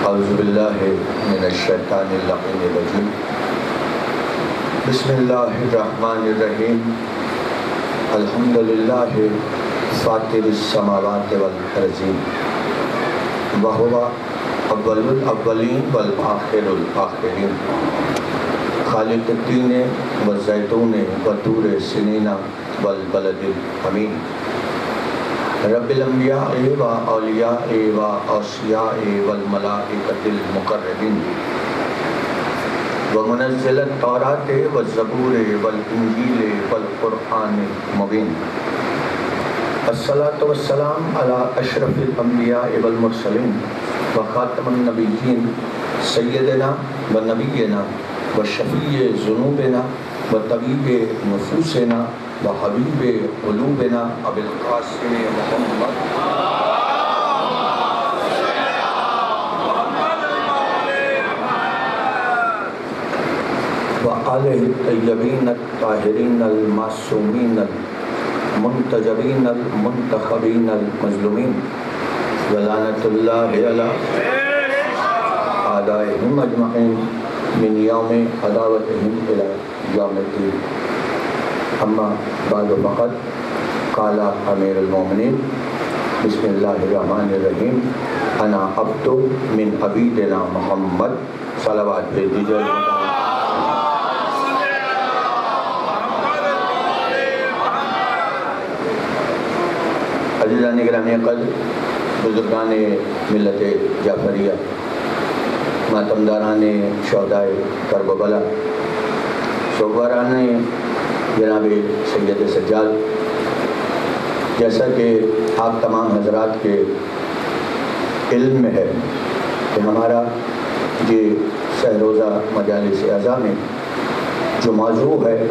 اعوذ باللہ من الشیطان اللعین الرجیم بسم اللہ الرحمن الرحیم الحمدللہ فاطر السماوات والارضین وہو اول الاولین والآخر الآخرین خالق التین والزیتون وطور سنین والبلد الامین رب الانبیاء و اولیاء و اوصیاء والملائکۃ المقربین ومنزل التوراۃ والزبور والانجیل والقرآن المبین الصلاۃ والسلام علی اشرف الانبیاء والمرسلین وخاتم النبیین سیدنا و نبینا وشفیع ذنوبنا وطبیب نفوسنا وحبیب قلوبنا ابی القاسم محمد وآلہ الطیبین الطاہرین المعصومین المنتجبین المنتخبین المظلومین ولعنۃ اللہ علی اعدائہم اجمعین من یوم عداوتہم الی یوم الدین اما بعد فقط قال امیر المومنین بسم اللہ الرحمن الرحیم انا عبد من عبیدنا محمد صلوات بھیج دیجیے عزیزان گرامی قدر بزرگان ملت جعفریہ ماتمداران شہدائے کربلا صوباران جناب سید سجاد، جیسا کہ آپ تمام حضرات کے علم میں ہے کہ ہمارا یہ سہروزہ مجالس اعزاء میں جو موضوع ہے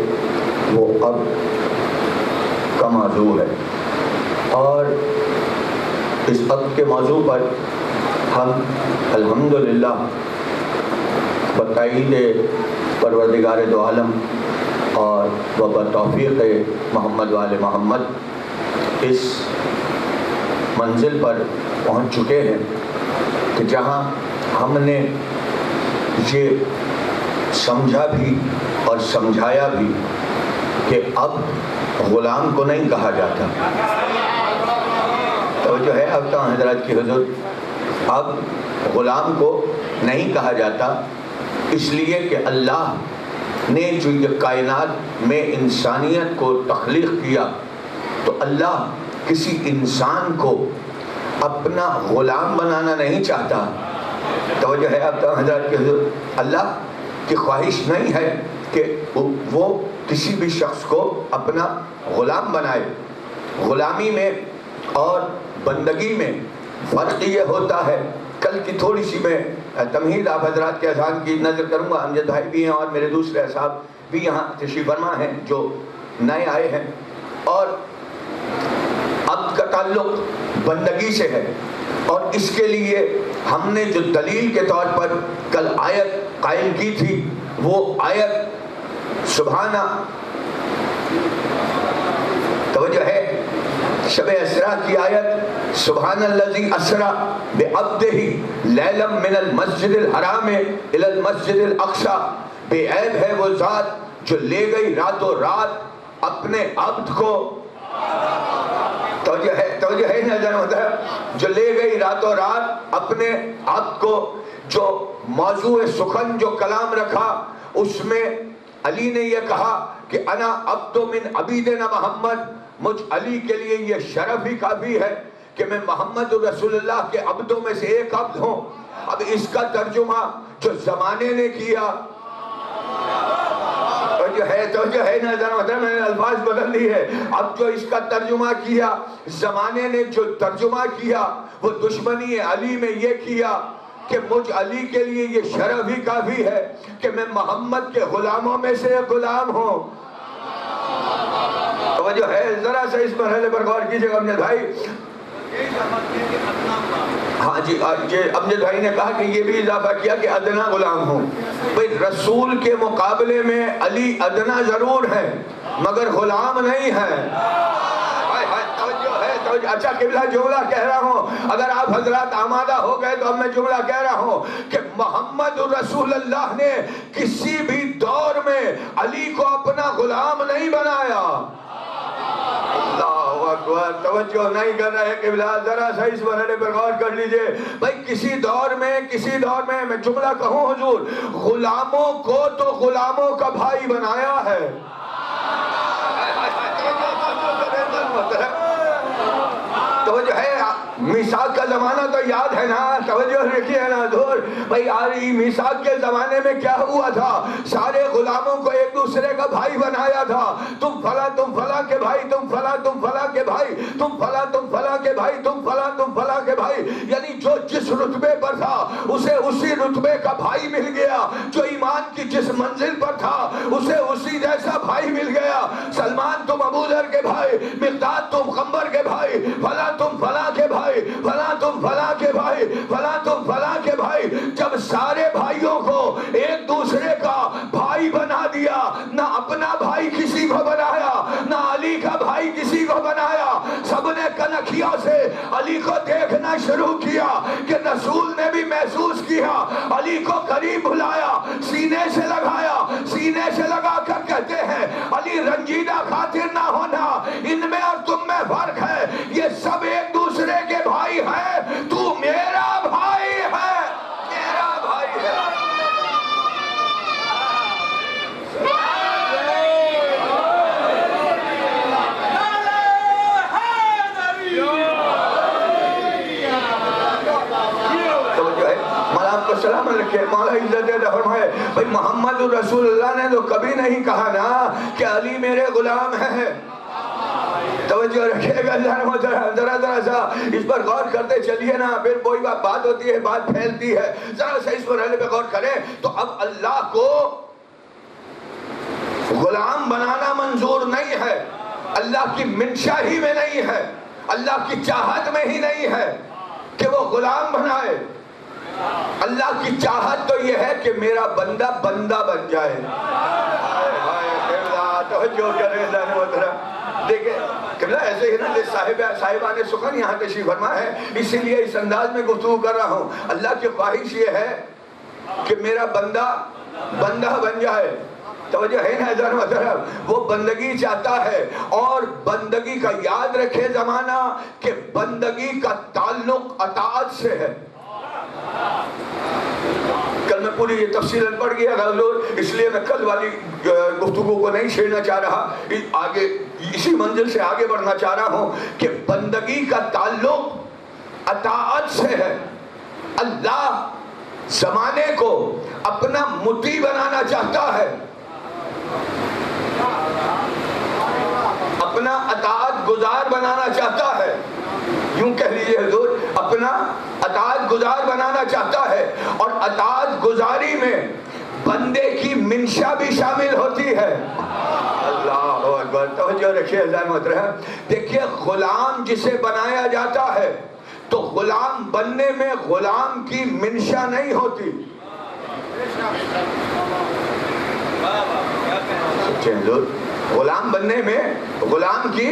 وہ اب کا موضوع ہے، اور اس اب کے موضوع پر ہم الحمدللہ بتائید پروردگار دو عالم اور بتوفیق محمد وآل محمد اس منزل پر پہنچ چکے ہیں کہ جہاں ہم نے یہ سمجھا بھی اور سمجھایا بھی کہ اب غلام کو نہیں کہا جاتا، توجہ ہے اب تو حضرات کی حضور، اب غلام کو نہیں کہا جاتا، اس لیے کہ اللہ نے جو یہ کائنات میں انسانیت کو تخلیق کیا تو اللہ کسی انسان کو اپنا غلام بنانا نہیں چاہتا، توجہ ہے اب تو حضرات کے حضور، اللہ کی خواہش نہیں ہے کہ وہ کسی بھی شخص کو اپنا غلام بنائے۔ غلامی میں اور بندگی میں فرق یہ ہوتا ہے، کل کی تھوڑی سی میں تمہید آپ حضرات کے اذان کی نظر کروں گا، امجد بھائی بھی ہیں اور میرے دوسرے اصحاب بھی یہاں تشریف فرما ہیں جو نئے آئے ہیں، اور عبد کا تعلق بندگی سے ہے، اور اس کے لیے ہم نے جو دلیل کے طور پر کل آیت قائم کی تھی وہ آیت سبحانہ، توجہ ہے، شب اسراء کی آیت سبحان الذی اسرا بعبدہ لیلا من المسجد الحرام الی المسجد الاقصی، بے عیب ہے وہ ذات جو لے گئی راتوں رات اپنے عبد کو، توجہ ہے نظر مطلب جو لے گئی راتوں رات اپنے عبد کو، جو موضوع سخن جو کلام رکھا اس میں علی نے یہ کہا کہ انا عبد من عبیدنا محمد، مجھ علی کے لیے یہ شرف ہی کافی ہے کہ میں محمد رسول اللہ کے عبدوں میں سے ایک عبد ہوں۔ اب اس کا ترجمہ جو زمانے نے کیا، توجہ ہے نظر مطلب میں نے الفاظ بدل دی ہے، اب جو اس کا ترجمہ کیا زمانے نے جو ترجمہ کیا وہ دشمنی علی میں یہ کیا کہ مجھ علی کے لیے یہ شرف ہی کافی ہے کہ میں محمد کے غلاموں میں سے ایک غلام ہوں۔ توجہ ہے، ذرا سا اس مرحلے پر غور کیجئے گا امجد بھائی۔ ہاں جی، امجد بھائی نے کہا کہ یہ بھی اضافہ کیا کہ ادنا غلام ہوں۔ بھئی رسول کے مقابلے میں علی ادنا ضرور ہے مگر غلام نہیں ہے۔ توجہ ہے، اچھا قبلہ جملہ کہہ رہا ہوں، اگر آپ حضرات آمادہ ہو گئے تو اب میں جملہ کہہ رہا ہوں کہ محمد رسول اللہ نے کسی بھی دور میں علی کو اپنا غلام نہیں بنایا۔ اللہ اکبر، توجہ نہیں کر رہے قبلہ، ذرا سا اس مرحلے پر غور کر لیجئے بھائی۔ کسی دور میں میں جملہ کہوں حضور، غلاموں کو تو غلاموں کا بھائی بنایا ہے۔ توجہ ہے، میثاق کا زمانہ تو یاد ہے نا، توجہ رکھیے نا حضور بھائی۔ آری میثاق کے زمانے میں کیا ہوا تھا؟ سارے غلاموں کو ایک دوسرے کا بھائی بنایا تھا۔ تم فلاں تم فلاں کے بھائی، تم فلاں تم فلاں کے بھائی، تم فلاں تم فلاں کے بھائی، تم فلاں تم فلاں کے بھائی، یعنی جو جس رتبے پر تھا اسے اسی رتبے کا بھائی مل گیا، جو ایمان کی جس منزل پر تھا اسے اسی جیسا بھائی مل گیا۔ سلمان تم ابو ذر کے بھائی، مقداد تم خنبر کے بھائی، فلاں تم فلاں کے بھائی، فلاں تم فلاں کے بھائی، فلاں تم فلاں کے بھائی۔ جب سارے بھائیوں کو ایک دوسرے کا بھائی بنا دیا، نہ اپنا بھائی کسی کو بنایا، نہ علی کا بھائی کسی کو بنایا، سب نے کنکھیوں سے علی کو دیکھنا شروع کیا کہ رسول نے بھی محسوس کیا، علی کو قریب بلایا، سینے سے لگایا، سینے سے لگا کر کہتے ہیں علی رنجیدہ خاطر نہ ہونا، ان میں اور تم میں فرق ہے، یہ سب ایک دوسرے کے بھائی ہیں، تو میرا بھائی ہے، میرا بھائی ہے۔ سلامت رکھے، مولا عزت عطا فرمائے بھئی۔ محمد رسول اللہ نے تو کبھی نہیں کہا نا کہ علی میرے غلام ہے۔ توجہ رکھے گا ذرا سا اس پر غور کرتے چلیے نا، پھر کوئی بات ہوتی ہے، بات پھیلتی ہے، ذرا سا اس مرحلے پہ غور کریں تو اب اللہ کو غلام بنانا منظور نہیں ہے، اللہ کی منشا ہی میں نہیں ہے، اللہ کی چاہت میں ہی نہیں ہے کہ وہ غلام بنائے۔ اللہ کی چاہت تو یہ ہے کہ میرا بندہ بندہ بن جائے۔ توجہ کریں دیکھیں قبلہ، ایسے ہی نا صاحبان سخن یہاں تشریف فرما ہے، اسی لیے اس انداز میں گفتگو کر رہا ہوں۔ اللہ کی خواہش یہ ہے کہ میرا بندہ بندہ بن جائے۔ توجہ ہے نا ادھر مطلب وہ بندگی چاہتا ہے، اور بندگی کا یاد رکھے زمانہ کہ بندگی کا تعلق اطاعت سے ہے۔ کل میں پوری یہ تفصیل پڑھ گیا حضور، اس لیے میں کل والی گفتگو کو نہیں چھیڑنا چاہ رہا، آگے اسی منزل سے آگے بڑھنا چاہ رہا ہوں کہ بندگی کا تعلق اطاعت سے ہے۔ اللہ زمانے کو اپنا مطیع بنانا چاہتا ہے، اپنا اطاعت گزار بنانا چاہتا ہے، یوں کہہ لیجئے حضور اپنا اطاعت گزار بنانا چاہتا ہے، اور اطاعت گزاری میں بندے کی منشا بھی شامل ہوتی ہے۔ اللہ اکبر، توجہ رکھیے اللہ محترم۔ دیکھیے غلام جسے بنایا جاتا ہے تو غلام بننے میں غلام کی منشا نہیں ہوتی۔ غلام بننے میں غلام کی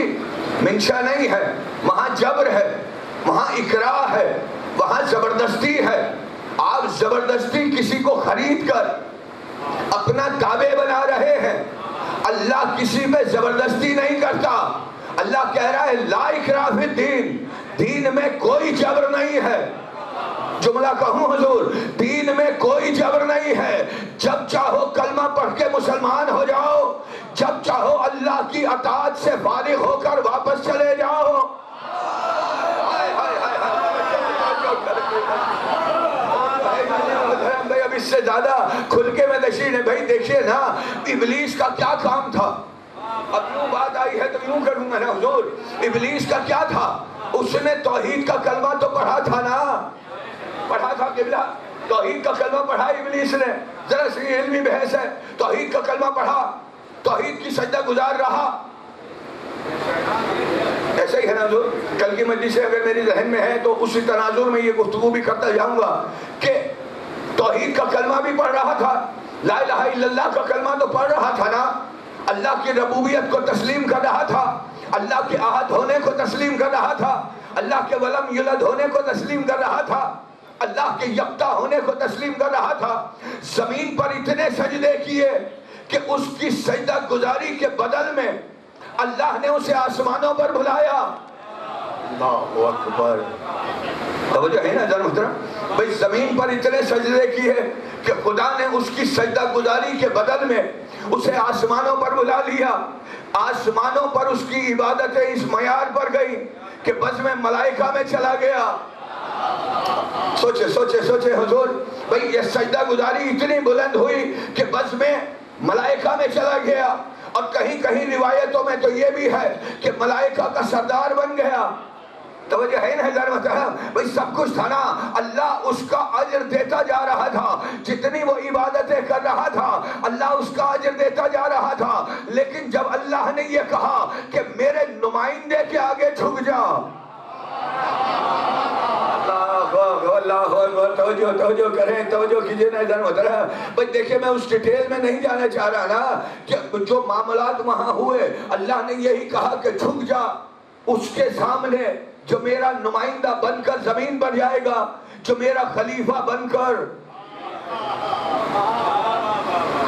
منشا نہیں ہے، وہاں جبر ہے، وہاں اکراہ ہے، وہاں زبردستی ہے۔ آپ زبردستی کسی کو خرید کر اپنا تابع بنا رہے ہیں، اللہ کسی پہ زبردستی نہیں کرتا۔ اللہ کہہ رہا ہے لا اکراہ فی الدین، دین میں کوئی جبر نہیں ہے۔ جملہ کہوں حضور، دین میں کوئی جبر نہیں ہے، جب چاہو کلمہ پڑھ کے مسلمان ہو جاؤ، جب چاہو اللہ کی اطاعت سے فارغ ہو کر واپس چلے جاؤ۔ اب اس سے زیادہ کھل کے میں تشریح ہے بھائی، دیکھیے نا ابلیس کا کیا کام تھا۔ اب یوں بات آئی ہے تو یوں کروں گا نا حضور، ابلیس کا کیا تھا؟ اس نے توحید کا کلمہ تو پڑھا تھا نا، پڑھا تھا قبلہ، توحید کا کلمہ پڑھا ابلیس نے، ذرا سی علمی بحث ہے، توحید کا کلمہ پڑھا، توحید کی سجدہ گزار رہا۔ ایسا ہی ہے نا حضور، کل کی مجلس سے اگر میری ذہن میں ہے تو اسی تناظر میں یہ گفتگو بھی کرتا جاؤں گا کہ توحید کا کلمہ بھی پڑھ رہا تھا، لا الہ الا اللہ کا کلمہ تو پڑھ رہا تھا نا، اللہ کی ربوبیت کو تسلیم کر رہا تھا، اللہ کے احد ہونے کو تسلیم کر رہا تھا، اللہ کے ولم یولد ہونے کو تسلیم کر رہا تھا، اللہ کے یکتا ہونے کو تسلیم کر رہا تھا۔ زمین پر اتنے سجدے کیے کہ اس کی سجدہ گزاری کے بدل میں اللہ نے اسے آسمانوں پر بلایا۔ اللہ اکبر، توجہ ہے نا ذرا محترم بھائی، زمین پر اتنے سجدے کیے کہ خدا نے اس کی سجدہ گزاری کے بدل میں اسے آسمانوں پر بلا لیا۔ آسمانوں پر اس کی عبادتیں اس معیار پر گئی کہ بس میں ملائکہ میں چلا گیا۔ سوچے سوچے سوچے حضور بھائی، یہ سجدہ گزاری اتنی بلند ہوئی کہ بس میں ملائکہ میں چلا گیا، اور کہیں کہیں روایتوں میں تو یہ بھی ہے کہ ملائکہ کا سردار بن گیا۔ توجہ ہے نا ہزار محترم بھائی، سب کچھ تھا نا، اللہ اس کا اجر دیتا جا رہا تھا، جتنی وہ عبادتیں کر رہا تھا اللہ اس کا اجر دیتا جا رہا تھا۔ لیکن جب اللہ نے یہ کہا کہ میرے نمائندے کے آگے جھک جا، اللہ اکبر، توجہ کریں، توجہ کیجئے نا ادھر محترم بھائی۔ دیکھیں میں اس ڈیٹیل میں نہیں جانا چاہ رہا نا کہ جو معاملات وہاں ہوئے، اللہ نے یہی کہا کہ جھک جا اس کے سامنے جو میرا نمائندہ بن کر زمین پر جائے گا، جو میرا خلیفہ بن کر،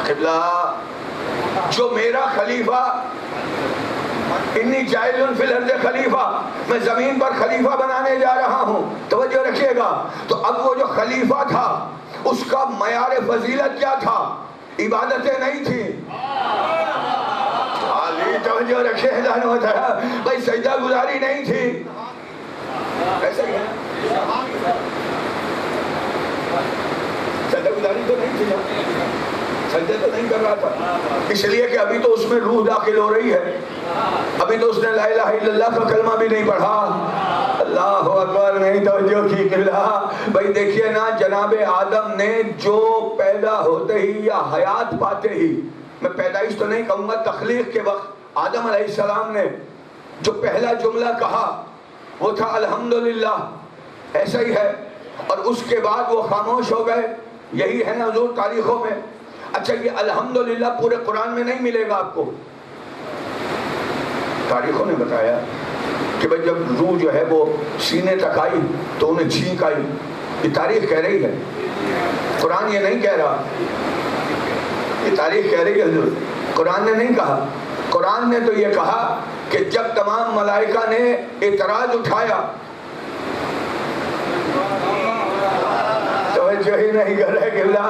قبلہ، جو میرا خلیفہ، انی جاعل فی الارض خلیفہ، میں زمین پر خلیفہ بنانے جا رہا ہوں۔ توجہ رکھیے گا، تو اب وہ جو خلیفہ تھا اس کا معیار فضیلت کیا تھا؟ عبادتیں نہیں تھی، توجہ رکھے بھائی، سجدہ گزاری نہیں تھی، ایسا ہی ہے، سجدہ گزاری تو نہیں تھی، سجدہ تو نہیں کر رہا تھا، اس لیے کہ ابھی تو اس میں روح داخل ہو رہی ہے، ابھی تو اس نے لا الہ الا اللہ کا کلمہ بھی نہیں پڑھا۔ اللہ اکبر، نہیں توجہ کی قبلہ بھائی۔ دیکھیے نا جناب آدم نے جو پیدا ہوتے ہی یا حیات پاتے ہی، میں پیدائش تو نہیں کہوں گا، تخلیق کے وقت آدم علیہ السلام نے جو پہلا جملہ کہا وہ تھا الحمدللہ، ایسا ہی ہے، اور اس کے بعد وہ خاموش ہو گئے، یہی ہے نا حضور تاریخوں میں۔ اچھا یہ الحمدللہ پورے قرآن میں نہیں ملے گا آپ کو، تاریخوں نے بتایا کہ بھئی جب روح جو ہے وہ سینے تک آئی تو انہیں چھینک آئی، یہ تاریخ کہہ رہی ہے، قرآن یہ نہیں کہہ رہا، یہ تاریخ کہہ رہی ہے حضور، قرآن نے نہیں کہا۔ قرآن نے تو یہ کہا کہ جب تمام ملائکہ نے اعتراض اٹھایا، توجہ ہی نہیں کر رہے قبلہ۔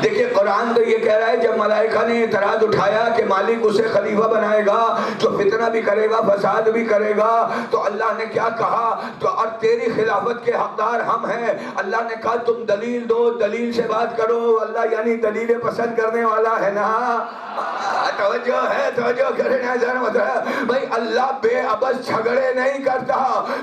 دیکھیں قرآن تو یہ کہہ رہا ہے جب ملائکہ نے اعتراض اٹھایا کہ مالک اسے خلیفہ بنائے گا جو فتنہ بھی کرے گا فساد بھی کرے گا، تو اللہ نے کیا کہا؟ تو اور تیری خلافت کے حقدار ہم ہیں۔ اللہ نے کہا تم دلیل دو، دلیل سے بات کرو۔ اللہ یعنی دلیلیں پسند کرنے والا ہے نا، توجہ ہے، توجہ کرنا ضرور بھائی۔ اللہ بے عبث جھگڑے نہیں کرتا۔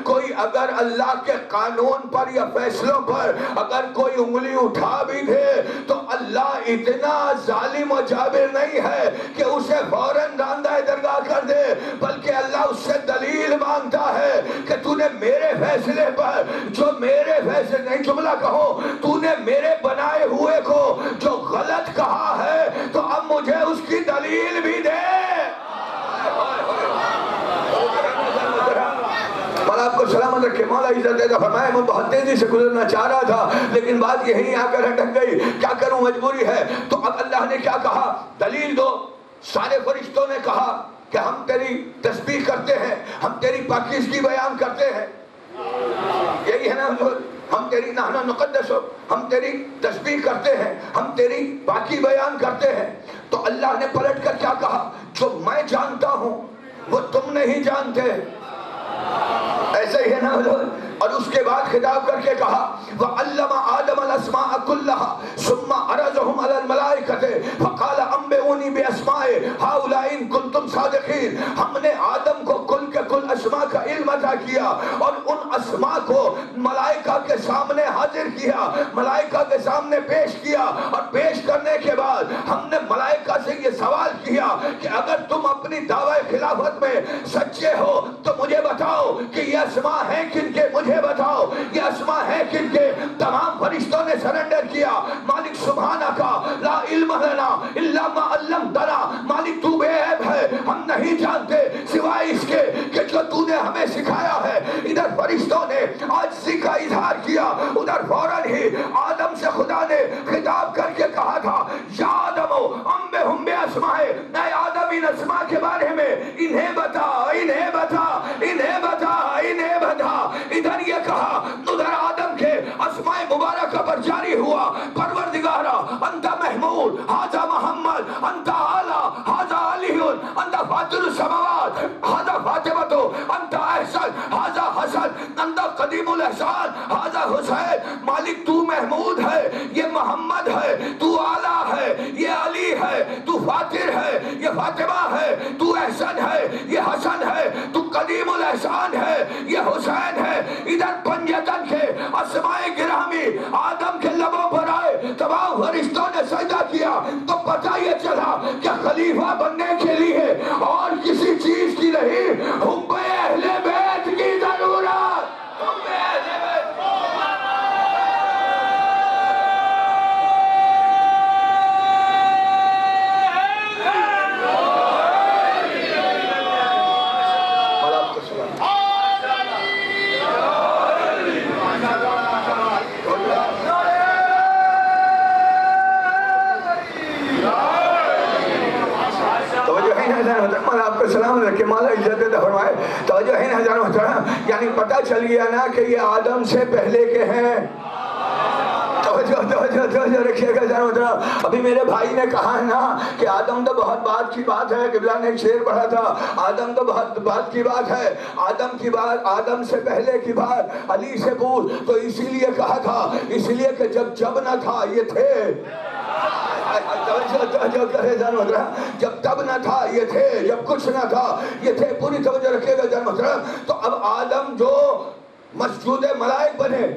کوئی اگر اللہ کے قانون پر یا فیصلوں پر اگر کوئی انگلی اٹھا بھی دے تو اللہ اتنا ظالم و جابر نہیں ہے کہ اسے فوراً راندہ درگاہ کر دے، بلکہ اللہ اس سے دلیل مانگتا ہے کہ تو نے میرے فیصلے پر جو میرے فیصلے نہیں، جملہ کہو، تو نے میرے بنائے ہوئے کو جو غلط کہا ہے تو اب مجھے اس کی دلیل بھی دے۔ مولا آپ کو سلامت رکھے، مولا عزت دے فرمائے۔ میں بہت تیزی سے گزرنا چاہ رہا تھا لیکن بات یہیں آ کر اٹک گئی، کیا کروں، مجبوری ہے۔ تو اب اللہ نے کیا کہا؟ دلیل دو۔ سارے فرشتوں نے کہا کہ ہم تیری تسبیح کرتے ہیں، ہم تیری پاکیزگی بیان کرتے ہیں، یہی ہے نا حضور، ہم تیری نحن نقدس، ہم تیری تسبیح کرتے ہیں، ہم تیری پاکی بیان کرتے ہیں۔ تو اللہ نے پلٹ کر کیا کہا؟ جو میں جانتا ہوں وہ تم نہیں جانتے، ایسا ہی ہے نا حضور۔ اور اس کے بعد خطاب کر کے کہا وَعَلَّمَ آدَمَ الْأَسْمَاءَ كُلَّهَا ثُمَّ عَرَضَهُمْ عَلَى الْمَلَائِكَةِ فَقَالَ أَنبِئُونِي بِأَسْمَاءِ هَؤُلَاءِ إِن كُنتُمْ صَادِقِينَ۔ ہم نے آدم کو کل کے کل اسماء کا علم عطا کیا اور ان اسماء کو ملائکہ کے سامنے حاضر کیا، ملائکہ کے سامنے پیش کیا، اور پیش کرنے کے بعد ہم نے ملائکہ سے یہ سوال کیا کہ اگر تم اپنی دعوی خلافت میں سچے ہو تو مجھے بتاؤ کہ یہ اسماء ہیں کن کے، مجھے بتاؤ یہ اسماء ہیں کن کے۔ تمام فرشتوں نے سرنڈر کیا، مالک سبحانہ کا لا علم لنا الا ما علمتنا، مالک تو بے عیب ہے، ہم نہیں جانتے سوائے اس کے کہ ہی آدم سے خدا نے خطاب کر کے کہا تھا یا آدم انبئہم باسمائہم، اے آدم ان اسماء کے بارے میں انہیں بتا انہیں بتا انہیں بتا انہیں بتا۔ ادھر یہ کہا، ادھر آدم کے اسماء مبارکہ پر جاری ہوا پروردگارا انت محمود ھذا محمد انت اعلی ھذا علی انت فاطر السماوات ھذا فاطمہ انت احسن ھذا حسن انت قدیم الاحسان ھذا حسین۔ مالک تو محمود ہے، یہ محمد ہے، تو اعلیٰ ہے، یہ علی ہے، تو فاطر ہے، یہ فاطمہ ہے، تو احسن ہے، یہ حسن ہے، تو قدیم الاحسان ہے، یہ حسین ہے۔ ادھر پنجتن کے اسماء گرامی آدم کے لبوں پر آئے، تمام فرشتوں نے سجدہ کیا تو پتہ یہ چلا کہ خلیفہ بننے کے لیے اور کسی چیز کی نہیں، حب اہل بیت کی ضرورت، حب اہل بیت۔ آپ کو سلام رکھے، مولا عزت عطا فرمائے۔ توجہ ہے نا ہزاروں محترم، یعنی پتہ چل گیا نا کہ یہ آدم سے پہلے کے ہیں۔ توجہ رکھیے گا ہزاروں محترم۔ ابھی میرے بھائی نے کہا ہے نا کہ آدم تو بہت بات کی بات ہے، قبلہ نے ایک شعر پڑھا تھا، آدم تو بہت بات کی بات ہے، آدم کی بات، آدم سے پہلے کی بات علی سے پوچھ۔ تو اسی لیے کہا تھا، اس لیے کہ جب نہ تھا یہ تھے، جب تب نہ تھا یہ تھے، جب کچھ نہ تھا یہ تھے۔ پوری توجہ رکھیے گا جان محترم۔ تو اب آدم جو مسجود ملائک بن گئے،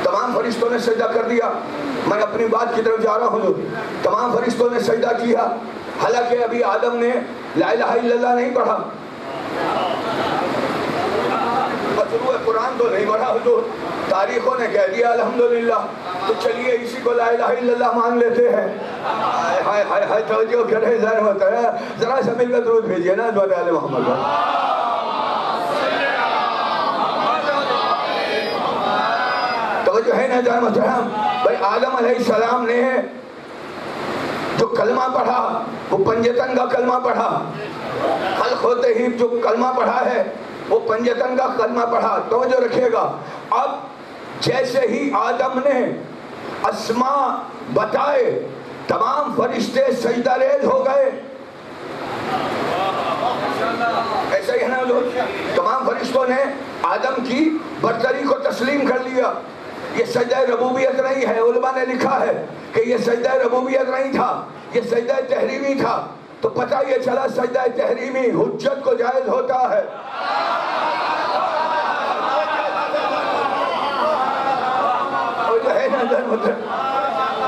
تمام فرشتوں نے سجدہ کر دیا۔ میں اپنی بات کی طرف جا رہا ہوں، تمام فرشتوں نے سجدہ کیا، حالانکہ ابھی آدم نے لا الہ الا اللہ نہیں پڑھا، مطلوع قرآن تو نہیں پڑھا، حضور تاریخوں نے کہہ دیا الحمدللہ، تو چلیے اسی کو لا الہ الا اللہ مان لیتے ہیں۔ ہائے ہائے ہائے توجہ کرے ذرا ہوتا ہے، ذرا سا مل کر درود بھیجیے نا دعا علی محمد۔ توجہ ہے نا جان محترم۔ بھائی آدم علیہ السلام نے جو کلمہ پڑھا وہ پنجتن کا کلمہ پڑھا، خلق ہوتے ہی جو کلمہ پڑھا ہے وہ پنجتن کا کلمہ پڑھا۔ توجہ رکھیے گا، اب جیسے ہی آدم نے اسماء بتائے تمام فرشتے سجدہ ریز ہو گئے، ایسا ہی ہے نا لوگ، تمام فرشتوں نے آدم کی برتری کو تسلیم کر لیا۔ یہ سجدہ ربوبیت نہیں ہے، علماء نے لکھا ہے کہ یہ سجدہ ربوبیت نہیں تھا، یہ سجدہ تحریمی تھا۔ تو پتہ یہ چلا سجدہ تحریمی حجت کو جائز ہوتا ہے۔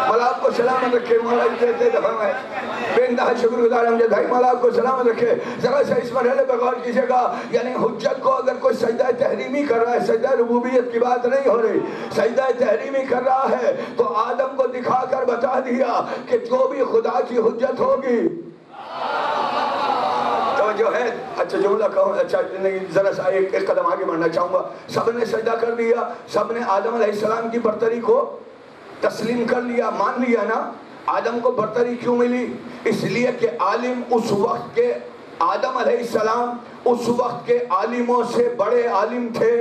مولا آپ کو سلامت رکھے، مولا عزت عطا فرمائے۔ بے انتہا شکر گزار ہم بھائی، مولا آپ کو سلامت رکھے۔ ذرا سا اس مرحلے پہ غور کیجئے گا، یعنی حجت کو اگر کوئی سجدہ تحریمی کر رہا ہے، سجدہ ربوبیت کی بات نہیں ہو رہی، سجدہ تحریمی کر رہا ہے تو آدم کو دکھا کر بتا دیا کہ جو بھی خدا کی حجت ہوگی، جو ہے اچھا جملہ کہوں، اچھا نہیں، ذرا سا ایک قدم آگے بڑھنا چاہوں گا۔ سب نے سجدہ کر دیا، سب نے آدم علیہ السلام کی برتری کو تسلیم کر لیا، مان لیا نا۔ آدم کو برتری کیوں ملی؟ اس لیے کہ عالم اس وقت کے، آدم علیہ السلام اس وقت کے عالموں سے بڑے عالم تھے۔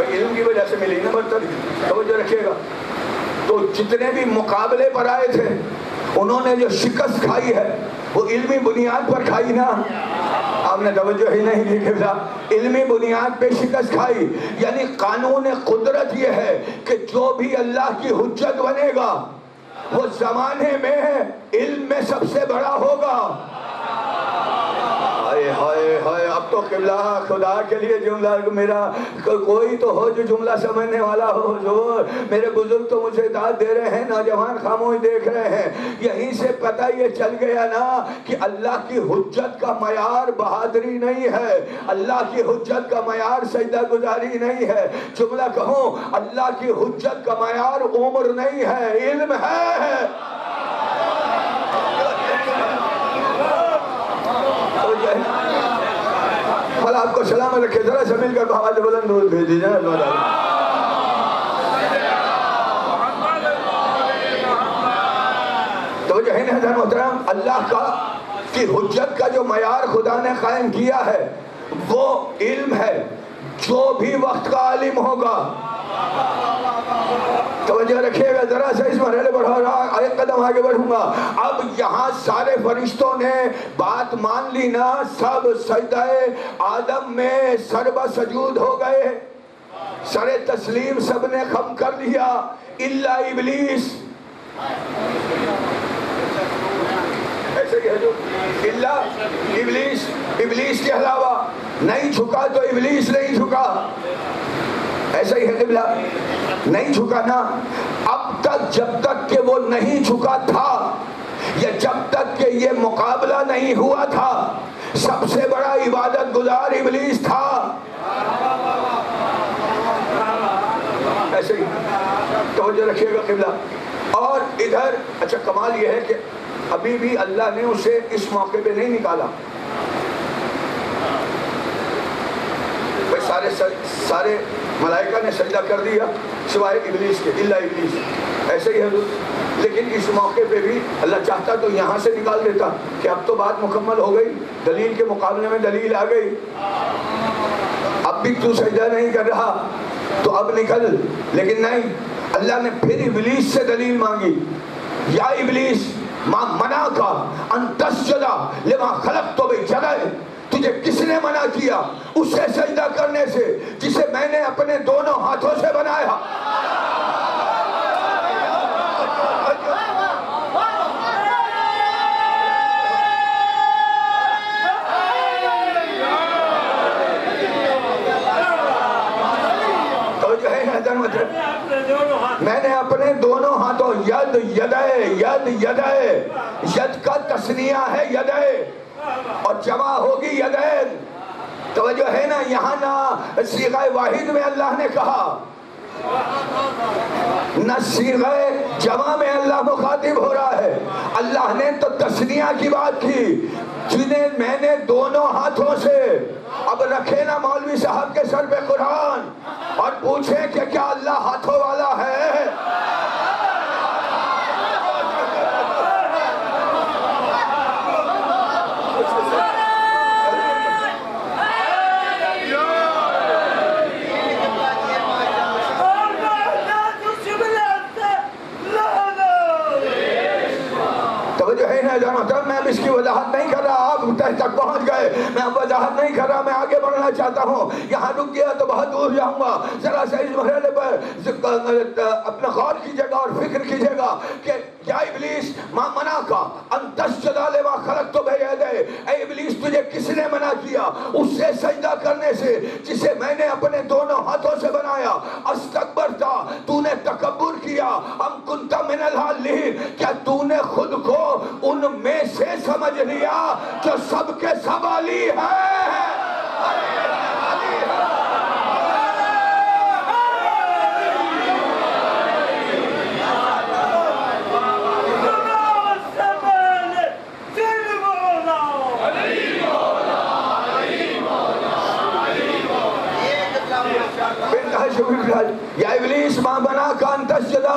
علم کی وجہ سے ملی نا برتری، توجہ رکھیے گا۔ تو جتنے بھی مقابلے پر آئے تھے انہوں نے جو شکست کھائی ہے وہ علمی بنیاد پر کھائی نا۔ آپ نے توجہ ہی نہیں دی کہ علمی بنیاد پہ شکست کھائی، یعنی قانون قدرت یہ ہے کہ جو بھی اللہ کی حجت بنے گا وہ زمانے میں علم میں سب سے بڑا ہوگا۔ ہائے ہائے ہائے، اب تو قبلہ خدا کے لیے جملہ میرا کوئی تو ہو جو جملہ سمجھنے والا ہو۔ جو میرے بزرگ تو مجھے داد دے رہے ہیں، نوجوان خاموش دیکھ رہے ہیں، یہیں سے پتہ یہ چل گیا نا کہ اللہ کی حجت کا معیار بہادری نہیں ہے، اللہ کی حجت کا معیار سجدہ گزاری نہیں ہے۔ جملہ کہوں، اللہ کی حجت کا معیار عمر نہیں ہے، علم ہے۔ بھلا آپ کو سلامت رکھے. ذرا سے مل کر بہت بلند درود بھیج دیجیے. تو جو ہے نا محترم, اللہ کا کی حجت کا جو معیار خدا نے قائم کیا ہے وہ علم ہے. جو بھی وقت کا عالم ہوگا, توجہ رکھیے گا ذرا سے, اس مرحلے پر ایک قدم آگے بڑھوں گا. اب یہاں سارے فرشتوں نے بات مان لی نا, سب سجدہ آدم میں سربا سجود ہو گئے, سر تسلیم سب نے خم کر لیا الا ابلیس. ایسے کہ جو الا ابلیس, ابلیس کے علاوہ نہیں جھکا تو ابلیس نہیں جھکا. ایسا ہی ہے قبلہ, نہیں جھکا نا. اب تک جب تک کہ وہ نہیں جھکا تھا یا جب تک کہ یہ مقابلہ نہیں ہوا تھا, سب سے بڑا عبادت گزار ابلیس تھا. ایسے ہی توجہ رکھیے گا قبلہ. اور ادھر اچھا کمال یہ ہے کہ ابھی بھی اللہ نے اسے اس موقع پہ نہیں نکالا. سارے ملائکہ نے سجدہ کر دیا سوائے ابلیس کے, الا ابلیس. ایسے ہی ہے. لیکن اس موقع پہ بھی اللہ چاہتا تو یہاں سے نکال دیتا کہ اب تو بات مکمل ہو گئی, دلیل کے مقابلے میں دلیل آ گئی, اب بھی تو سجدہ نہیں کر رہا تو اب نکل. لیکن نہیں, اللہ نے پھر ابلیس سے دلیل مانگی. یا ابلیس ما منع کا ان تسجد لما خلقت بیدی, تجھے کس نے منع کیا اسے سجدہ کرنے سے جسے میں نے اپنے دونوں ہاتھوں سے بنایا. تو جو ہے میں نے اپنے دونوں ہاتھوں, ید یدائے, ید یدائے, ید کا تثنیہ ہے یدائے اور جمع ہوگی یدین. توجہ ہے نا, یہاں نہ صیغہ واحد میں اللہ نے کہا نہ صیغہ جمع میں اللہ مخاطب ہو رہا ہے. اللہ نے تو تثنیہ کی بات کی, جنہیں میں نے دونوں ہاتھوں سے. اب رکھے نا مولوی صاحب کے سر پہ قرآن اور پوچھیں کہ کیا اللہ ہاتھوں والا ہے؟ میں اب اس کی وضاحت نہیں کر رہا, آپ تہ تک پہنچ گئے, میں اب وضاحت نہیں کر رہا, میں آگے بڑھنا چاہتا ہوں. یہاں رک گیا تو بہت دور جاؤں گا. ذرا سے اس مرحلے پر اپنا غور کیجیے گا اور فکر کیجیے گا کہ یا ابلیس ما منع کا ان تسجد لما خلقت بیدی, اے ابلیس تجھے کس نے منع کیا اس سے سجدہ کرنے سے جسے میں نے اپنے دونوں ہاتھوں سے بنایا. استکبرتا, تو نے تکبر کیا. ام کنت من العالین, کیا تو نے خود کو ان میں سے سمجھ لیا جو سب کے سب علی ہے. یا ابلیس ما بنا کا ان تسجدا,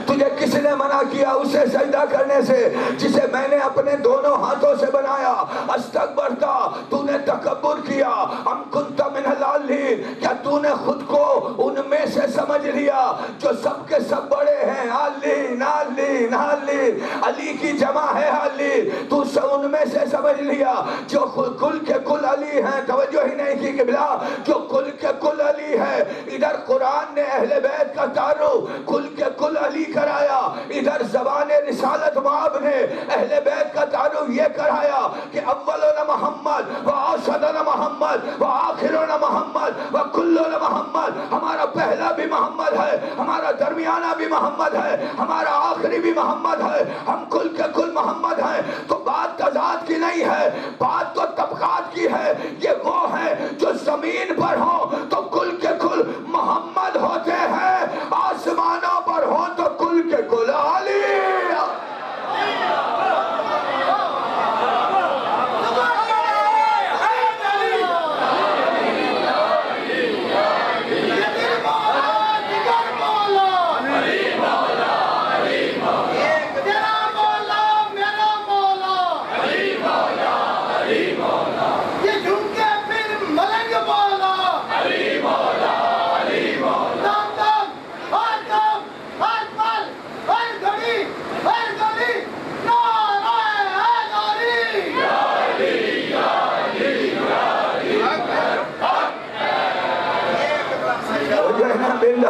تجھے کس نے منع کیا اسے سجدہ کرنے سے جسے میں نے اپنے دونوں ہاتھوں سے بنایا. استکبرتا, تو نے تکبر کیا. ام کنت من العالین, کیا تو نے خود کو ان میں سے سمجھ لیا جو سب کے سب بڑے ہیں. عالین عالین عالین, علی کی جمع ہے علی, تو ان میں سے سمجھ لیا جو کل کے کل علی ہیں. توجہ ہی نہیں کی قبلہ, جو کل کے کل علی ہے. ادھر قرآن نے اہل بیت کا تعارف کل کے کل علی کرایا, ادھر زبان رسالت مآب نے اہل بیت کا تعارف یہ کرایا کہ اولنا محمد و اوسطنا محمد و آخرنا محمد و کلنا محمد. ہمارا پہلا بھی محمد ہے, ہمارا درمیانہ بھی محمد ہے, ہمارا آخری بھی محمد ہے, ہم کل کے کل محمد ہیں. تو بات تضاد کی نہیں ہے, بات تو طبقات کی ہے. یہ وہ ہے جو زمین پر ہوں تو کل کے کل محمد ہوتے ہیں, آسمانوں پر ہوں تو کل کے کل علی.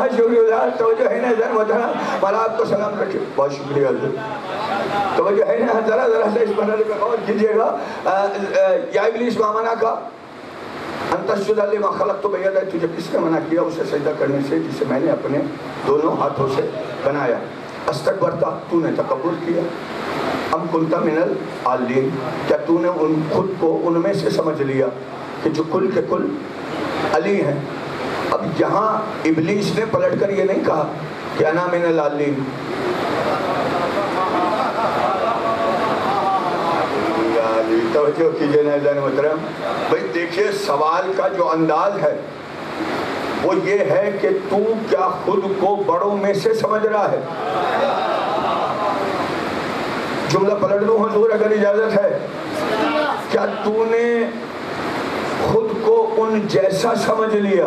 بڑا شکریہ توجہ ہے نا ذرا محترم مولا آپ کو سلام رکھے بہت شکریہ حضرت توجہ ہے نا ذرا سے اس مرحلے پہ غور کیجیے گا یا ابلیس ما منع کا ان تسجد لما خلقت بیدی تجھے کس نے منع کیا اسے سجدہ کرنے سے جسے میں نے اپنے دونوں ہاتھوں سے بنایا استکبرتا تو نے تکبر کیا ام کنت من العالین کیا تو نے خود کو ان میں سے سمجھ لیا کہ جو کل کے کل علی ہیں اب یہاں ابلیس نے پلٹ کر یہ نہیں کہا کہ انا من العالین توجہ کیجئے ناظرین محترم بھئی دیکھیے سوال کا جو انداز ہے وہ یہ ہے کہ تو کیا خود کو بڑوں میں سے سمجھ رہا ہے جملہ پلٹ دوں حضور اگر اجازت ہے کیا تو نے خود کو ان جیسا سمجھ لیا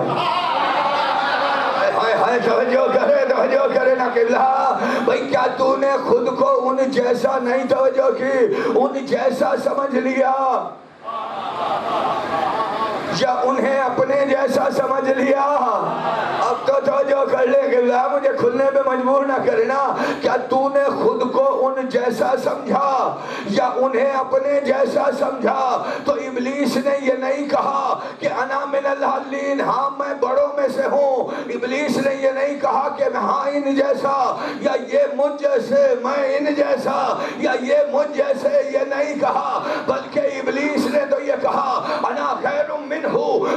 توجہ کرے نا قبلہ بھئی کیا تو نے خود کو ان جیسا نہیں توجہ کی ان جیسا سمجھ لیا یا انہیں اپنے جیسا سمجھ لیا اب تو توجہ کر لے قبلہ مجھے کھلنے پہ مجبور نہ کرنا کیا تو نے خود کو ان جیسا سمجھا یا انہیں اپنے جیسا سمجھا تو ابلیس نے یہ نہیں کہا کہ انا من العالین ہاں میں بڑوں میں سے ہوں ابلیس نے یہ نہیں کہا کہ ہاں ان جیسا یا یہ مجھ جیسے میں ان جیسا یا یہ مجھ جیسے یہ نہیں کہا بلکہ ابلیس نے تو یہ کہا انا خیر منہ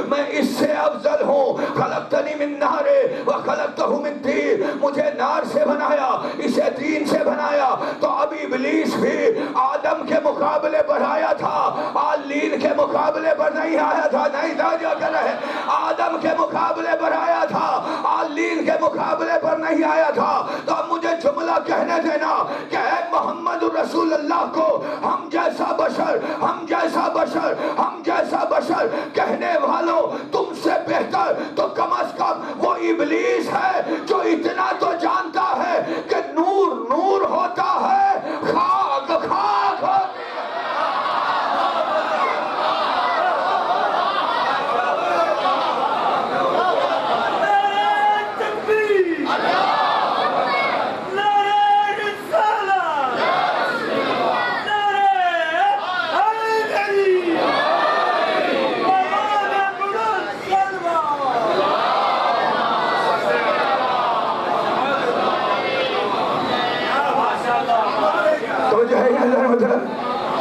میں اس سے افضل ہوں خلقتنی من نار و خلقتہ من طین مجھے نار سے بنایا اسے طین سے بنایا تو اب ابلیس بھی آدم کے مقابلے پر آیا تھا آلین کے مقابلے پر نہیں آیا تھا نہیں توجہ کر رہے آدم کے مقابلے پر آیا تھا آلین کے مقابلے پر نہیں آیا تھا تو اب مجھے جملہ کہنے دینا کہ اے محمد رسول اللہ کو ہم جیسا بشر ہم جیسا بشر ہم جیسا بشر کہنے والوں تم سے بہتر تو کم از کم وہ ابلیس ہے جو اتنا تو جانتا ہے کہ نور نور ہوتا ہے خاک خاک ہوتی ہے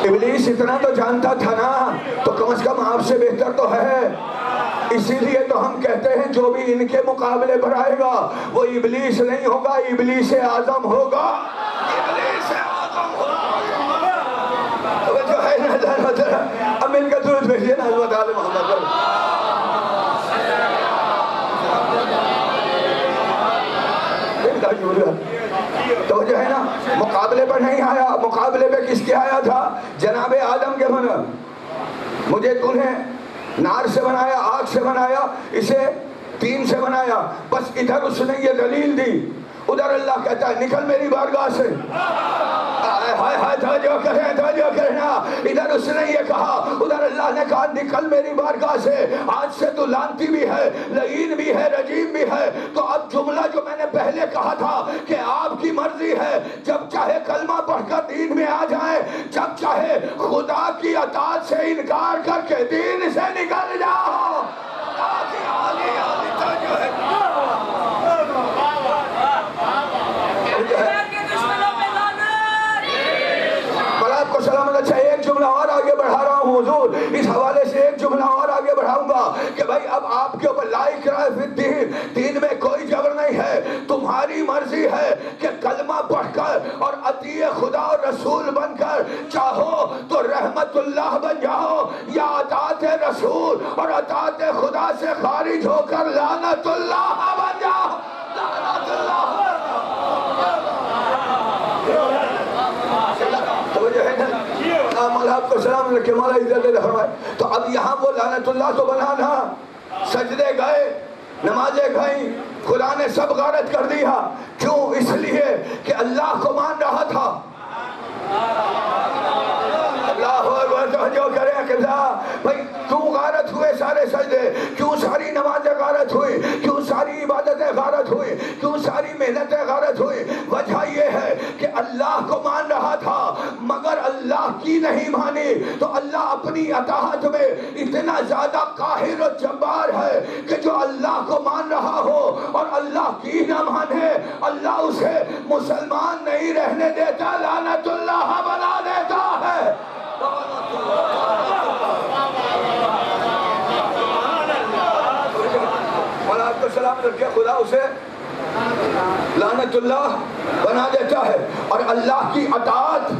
ابلیس اتنا تو جانتا تھا نا تو کم از کم آپ سے بہتر تو ہے اسی لیے تو ہم کہتے ہیں جو بھی ان کے مقابلے پر آئے گا وہ ابلیس نہیں ہوگا ابلیس اعظم ہوگا ابلیس اعظم ہوگا توجہ ہے نا اب مل کے درود بھیجیے نا حضرت آل محمد توجہ ہے نا مقابلے پر نہیں آیا مقابلے پہ کس کے آیا تھا جناب آدم کے بنا مجھے تمہیں نار سے بنایا آگ سے بنایا اسے طین سے بنایا بس ادھر اس نے یہ دلیل دی ادھر اللہ کہتا ہے نکل میری بارگاہ سے توجہ کرنا ادھر اس نے یہ کہا ادھر اللہ نے کہا نکل میری بارگاہ سے آج سے تو لانتی بھی ہے لعین بھی ہے رجیم بھی ہے تو اب جملہ جو میں نے پہلے کہا تھا کہ آپ کی مرضی ہے جب چاہے کلمہ پڑھ کر دین میں آ جائیں جب چاہے خدا کی اطاعت سے انکار کر کے دین سے نکل جاؤ اچھا ایک جملہ اور آگے بڑھا رہا ہوں حضور اس حوالے سے ایک جملہ اور آگے بڑھاؤں گا کہ بھائی اب آپ کے اوپر لا اکراہ فی الدین دین میں کوئی جبر نہیں ہے تمہاری مرضی ہے کہ کلمہ پڑھ کر اور اطیع خدا اور رسول بن کر چاہو تو رحمت اللہ بن جاؤ یا اطاعت رسول اور اطاعت خدا سے خارج ہو کر لعنت اللہ بن جاؤ لعنت اللہ مولا آپ کو سلام رکھے مولا عزت دے فرمائے تو اب یہاں وہ لعنت اللہ تو بنا نا سجدے گئے نمازیں گئیں خدا نے سب غارت کر دیا کیوں اس لیے کہ اللہ کو مان رہا تھا اللہ اکبر توجہ کرے قبلہ بھائی کیوں غارت ہوئے سارے سجدے کیوں ساری نمازیں غارت ہوئی کیوں ساری عبادتیں غارت ہوئی محنتیں غرض ہوئی؟ وجہ یہ ہے کہ اللہ کو مان رہا تھا مگر اللہ کی نہیں مانی، تو اللہ اپنی اطاعت میں اتنا زیادہ قاہر و جبار ہے کہ جو اللہ کو مان رہا ہو اور اللہ کی نہ مانے، اللہ اسے مسلمان نہیں رہنے دیتا، لعنت اللہ بنا دیتا ہے۔ مولا کو سلام کر کے خدا اسے لعنت اللہ بنا دیتا ہے۔ اور اللہ کی اطاعت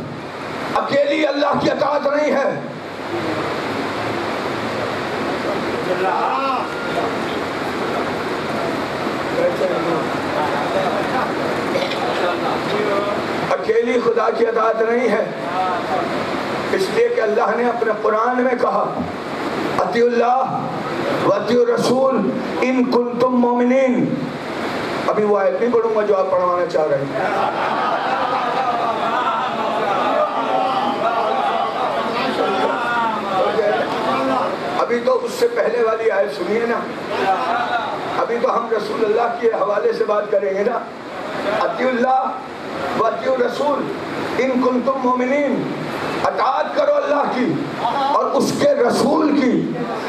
اکیلی اللہ کی اطاعت نہیں ہے، اکیلی خدا کی اطاعت نہیں ہے، اس لیے کہ اللہ نے اپنے قرآن میں کہا اطیعوا اللہ واطیعوا الرسول ان کنتم مومنین۔ ابھی وہ آیت نہیں پڑھوں گا جو آپ پڑھوانا چاہ رہے ہیں۔ ابھی تو اس سے پہلے والی آیت سنیے نا، ابھی تو ہم رسول اللہ کے حوالے سے بات کریں گے نا۔ اطیعوا اللہ واطیعوا الرسول ان کنتم مومنین، اطاعت کرو اللہ کی اور اس کے رسول کی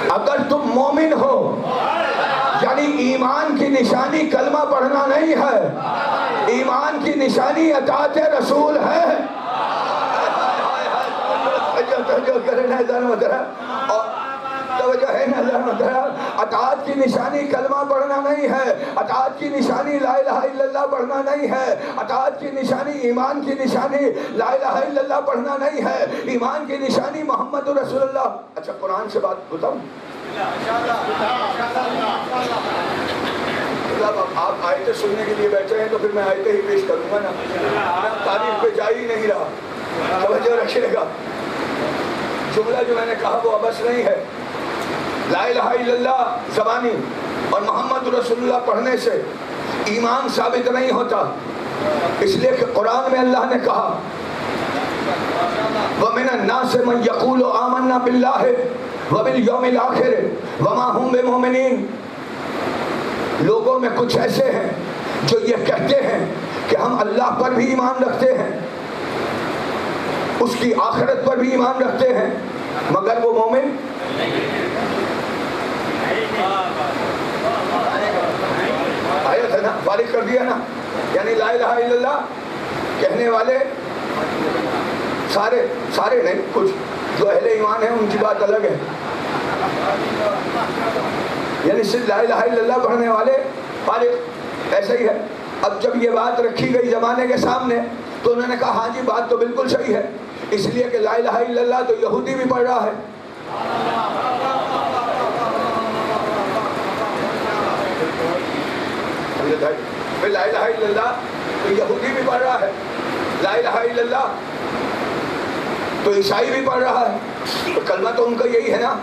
اگر تم مومن ہو۔ یعنی ایمان کی نشانی کلمہ پڑھنا نہیں ہے، ایمان کی نشانی اطاعت رسول ہے۔ توجہ ہے نا ذرا، اطاعت کی نشانی کلمہ پڑھنا نہیں ہے، اطاعت کی نشانی لا الہ الا اللہ پڑھنا نہیں ہے، اطاعت کی نشانی ایمان کی نشانی لا الہ الا اللہ پڑھنا نہیں ہے، ایمان کی نشانی محمد رسول اللہ۔ اچھا قرآن سے بات بتاؤں، آپ آیتیں سننے کے لیے بیٹھے ہیں تو پھر میں آیتیں ہی پیش کروں گا نا، میں تاریخ پہ جا ہی نہیں رہا۔ توجہ رکھیے گا، جملہ جو میں نے کہا وہ ابس نہیں ہے۔ لا الہ الا اللہ زبانی اور محمد رسول اللہ پڑھنے سے ایمان ثابت نہیں ہوتا، اس لیے کہ قرآن میں اللہ نے کہا وَمِنَ النَّاسِ مَنْ يَقُولُ آمَنَّا بِاللَّهِ وَبِالْيَوْمِ الْآخِرِ وَمَا هُمْ بِمُؤْمِنِينَ۔ لوگوں میں کچھ ایسے ہیں جو یہ کہتے ہیں کہ ہم اللہ پر بھی ایمان رکھتے ہیں، اس کی آخرت پر بھی ایمان رکھتے ہیں، مگر وہ مومن آیت ہے نا، فارغ کر دیا نا۔ یعنی لا الہ الا اللہ کہنے والے سارے نہیں، کچھ جو اہل ایمان ہیں ان کی بات الگ ہے، یعنی صرف لا الہ الا اللہ پڑھنے والے فارغ، ایسا ہی ہے۔ اب جب یہ بات رکھی گئی زمانے کے سامنے تو انہوں نے کہا ہاں جی بات تو بالکل صحیح ہے، اس لیے کہ لا الہ الا اللہ تو یہودی بھی پڑھ رہا ہے، لا الہ الا اللہ تو یہودی بھی پڑھ رہا ہے، لا الہ الا اللہ تو عیسائی بھی پڑھ رہا ہے، تو کلمہ تو ان کا یہی ہے نا،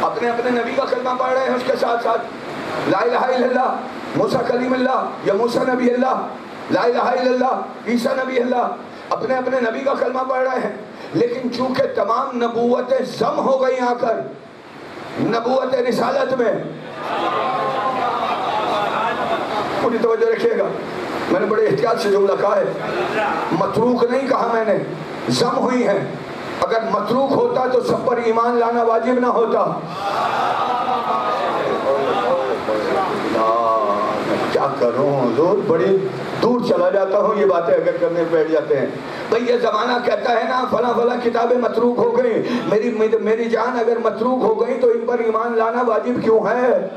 اپنے اپنے نبی کا کلمہ پڑھ رہے ہیں، اس کے ساتھ ساتھ لا الہ الا اللہ موسیٰ کلیم اللہ یا موسیٰ نبی اللہ، لا الہ الا اللہ عیسیٰ نبی اللہ، اپنے اپنے نبی کا کلمہ پڑھ رہے ہیں۔ لیکن چونکہ تمام نبوتیں ضم ہو گئی آ کر نبوت رسالت میں، پوری توجہ رکھیے گا، میں نے بڑے احتیاط سے جملہ کہا ہے، متروک نہیں کہا میں نے، ضم ہوئی ہے، اگر متروک ہوتا تو سب پر ایمان لانا واجب نہ ہوتا۔ کیا کروں حضور، بڑی دور چلا جاتا ہوں یہ باتیں اگر کرنے بیٹھ جاتے ہیں۔ بھئی یہ زمانہ کہتا ہے نا فلاں فلاں کتابیں متروک ہو گئی، میری جان اگر متروک ہو گئی تو ان پر ایمان لانا واجب کیوں ہے؟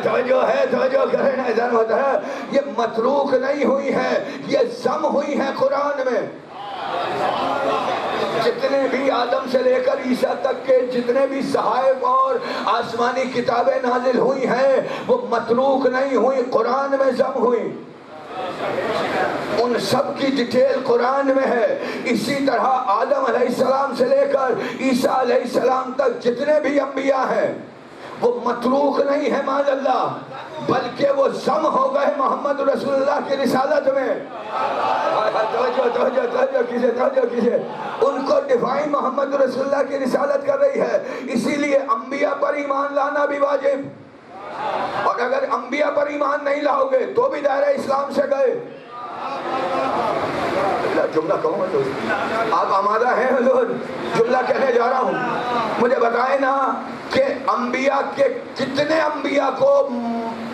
توجہ ہے، توجہ کریں، اذان ہوتا ہے، یہ متروک نہیں ہوئی ہے، یہ ضم ہوئی ہے قرآن میں۔ جتنے بھی آدم سے لے کر عیسیٰ تک کے جتنے بھی صحائف اور آسمانی کتابیں نازل ہوئی ہیں وہ متروک نہیں ہوئی، قرآن میں ضم ہوئی، ان سب کی ڈیٹیل قرآن میں ہے۔ اسی طرح آدم علیہ السلام سے لے کر عیسیٰ علیہ السلام تک جتنے بھی انبیاء ہیں وہ متروک نہیں ہے معاذ اللہ، بلکہ وہ ضم ہو گئے محمد رسول اللہ کی رسالت میں۔ توجہ کیجئے، ان کو ڈیفائن محمد رسول اللہ کی رسالت کر رہی ہے، اسی لیے انبیاء پر ایمان لانا بھی واجب، اور اگر انبیاء پر ایمان نہیں لاؤ گے تو بھی دائرہ اسلام سے گئے. جملہ کہوں تو آپ آمادہ ہیں حضور؟ جملہ کہنے جا رہا ہوں. مجھے بتائیں نا کہ انبیاء کے کتنے انبیاء کو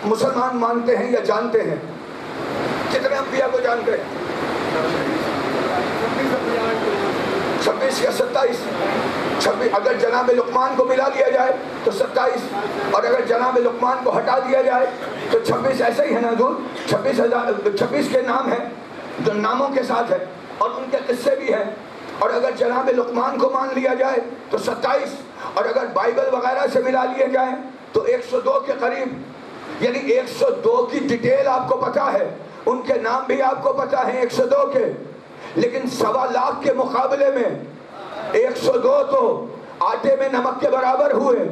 مسلمان مانتے ہیں یا جانتے ہیں؟ کتنے انبیاء کو جانتے ہیں؟ 26 یا 27. 26 اگر جناب لقمان کو ملا دیا جائے تو 27, اور اگر جناب لقمان کو ہٹا دیا جائے تو 26. ایسا ہی ہے نا حضور؟ 26 کے نام ہیں جو ناموں کے ساتھ ہے اور ان کے قصے بھی ہیں. اور اگر جناب لقمان کو مان لیا جائے تو 27, اور اگر بائبل وغیرہ سے ملا لیے جائیں تو 102 کے قریب. یعنی 102 کی ڈیٹیل آپ کو پتا ہے, ان کے نام بھی آپ کو پتا ہے 102 کے. لیکن 1.25 لاکھ کے مقابلے میں 102 تو آٹے میں نمک کے برابر ہوئے.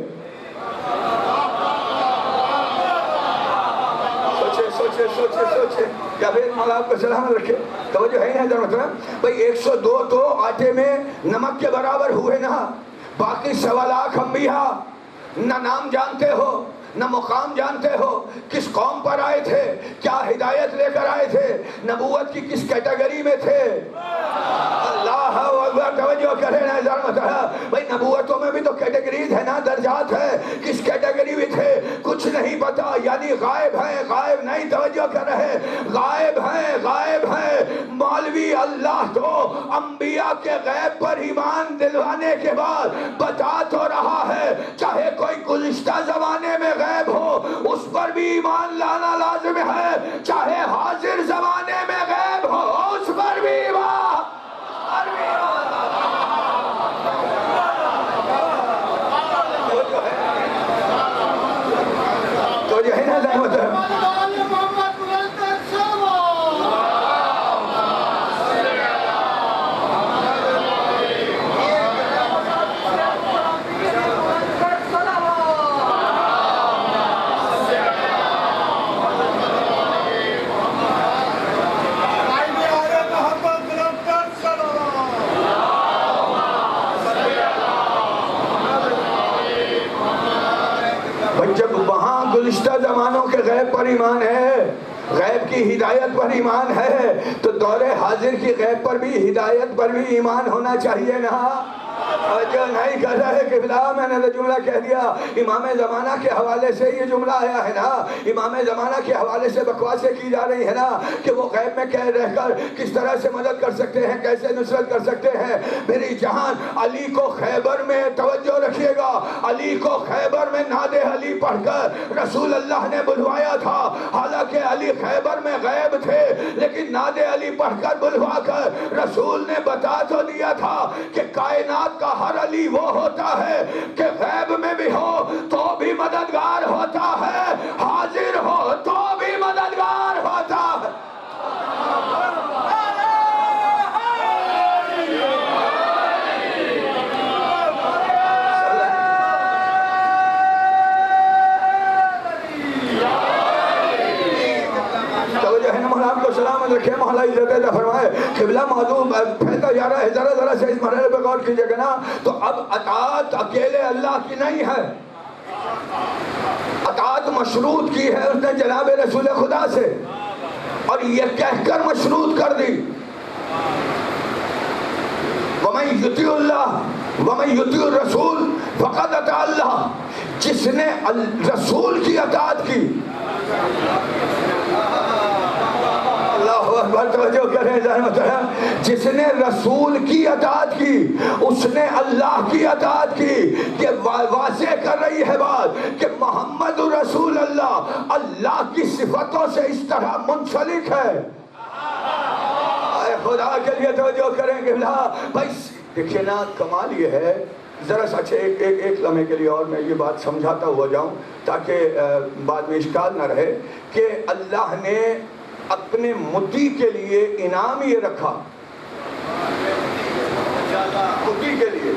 سوچے یا پھر مولا آپ کو سلامت رکھے. توجہ ہے نا ادھر؟ مطلب بھئی 102 تو آٹے میں نمک کے برابر ہوئے نا. باقی 1.25 لاکھ انبیاء نہ نام جانتے ہو نہ مقام جانتے ہو, کس قوم پر آئے تھے, کیا ہدایت لے کر آئے تھے, نبوت کی کس کیٹیگری میں تھے. اللہ اکبر, توجہ کرے نا ادھر مطلب بھئی نبوتوں میں بھی تو کیٹیگریز ہے نا, درجات ہے, کس کیٹیگری میں تھے کچھ نہیں پتا. یعنی غائب ہیں, غائب نہیں, توجہ کر رہے, غائب ہیں, غائب ہیں. مولوی اللہ تو انبیاء کے غیب پر ایمان دلوانے کے بعد بتا تو رہا ہے چاہے کوئی گزشتہ زمانے میں غیب ہو اس پر بھی ایمان لانا لازم ہے, چاہے حاضر زمانے میں غیب ہو اس پر بھی ایمان. تو جو ہے نا زحمت گزشتہ زمانوں کے غیب پر ایمان ہے, غیب کی ہدایت پر ایمان ہے, تو دور حاضر کی غیب پر بھی ہدایت پر بھی ایمان ہونا چاہیے نا. جو نہیں کر رہے قبلہ, میں نے تو جملہ کہہ دیا. امام زمانہ کے حوالے سے یہ جملہ آیا ہے نا, امام زمانہ کے حوالے سے بکواسیں کی جا رہی ہے نا کہ وہ غیب میں کہہ رہ کر کس طرح سے مدد کر سکتے ہیں, کیسے نصرت کر سکتے ہیں. میری جہان, علی کو خیبر میں, توجہ رکھیے گا, علی کو خیبر میں ناد علی پڑھ کر رسول اللہ نے بلوایا تھا. حالانکہ علی خیبر میں غیب تھے لیکن ناد علی پڑھ کر بلوا کر رسول نے بتا تو دیا تھا کہ کائنات کا ہر علی وہ ہوتا ہے کہ غیب میں بھی ہو تو بھی مددگار ہوتا ہے, حاضر ہو تو بھی مددگار ہوتا ہے. سلامت رکھے, مولا عزت عطا فرمائے. قبلہ موضوع پھیلتا جا رہا ہے, ذرا سے اس مرحلے پہ غور کیجئے گا نا. تو اب اطاعت اکیلے اللہ کی نہیں ہے, اطاعت مشروط کی ہے اس نے جناب رسول خدا سے, اور یہ کہہ کر مشروط کر دی وَمَن يُطِعِ اللَّهَ وَمَن يُطِعِ الرَّسُولَ فَقَدْ أَطَاعَ اللَّهَ. جس نے رسول کی اطاعت کی, توجہ کریں جس نے رسول کی اطاعت کی اس نے اللہ کی اطاعت کی. کہ واضح کر رہی ہے بات کہ محمد رسول اللہ اللہ کی صفتوں سے اس طرح منسلک ہے. خدا کے لیے توجہ کریں گے بھائی. دیکھیں نا, کمال یہ ہے, ذرا سا ایک لمحے کے لیے اور میں یہ بات سمجھاتا ہوا جاؤں تاکہ بعد میں اشکال نہ رہے کہ اللہ نے اپنے مطیع کے لیے انعام یہ رکھا, مطیع کے لیے,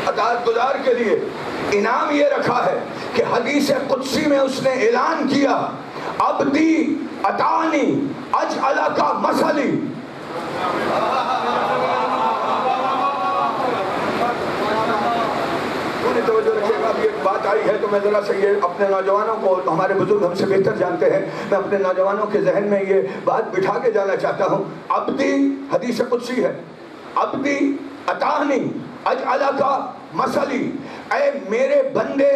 اطاعت گزار کے لیے انعام یہ رکھا ہے کہ حدیث قدسی میں اس نے اعلان کیا عبدی اطاعنی اجعلک مثلی. توجہ رکھیے گا. اب یہ بات آئی ہے تو میں ذرا سے یہ اپنے نوجوانوں کو، ہمارے بزرگ ہم سے بہتر جانتے ہیں، میں اپنے نوجوانوں کے ذہن میں یہ بات بٹھا کے جانا چاہتا ہوں. عبدی حدیث قدسی ہے، عبدی اطاعنی اجعلک مثلی، اے میرے بندے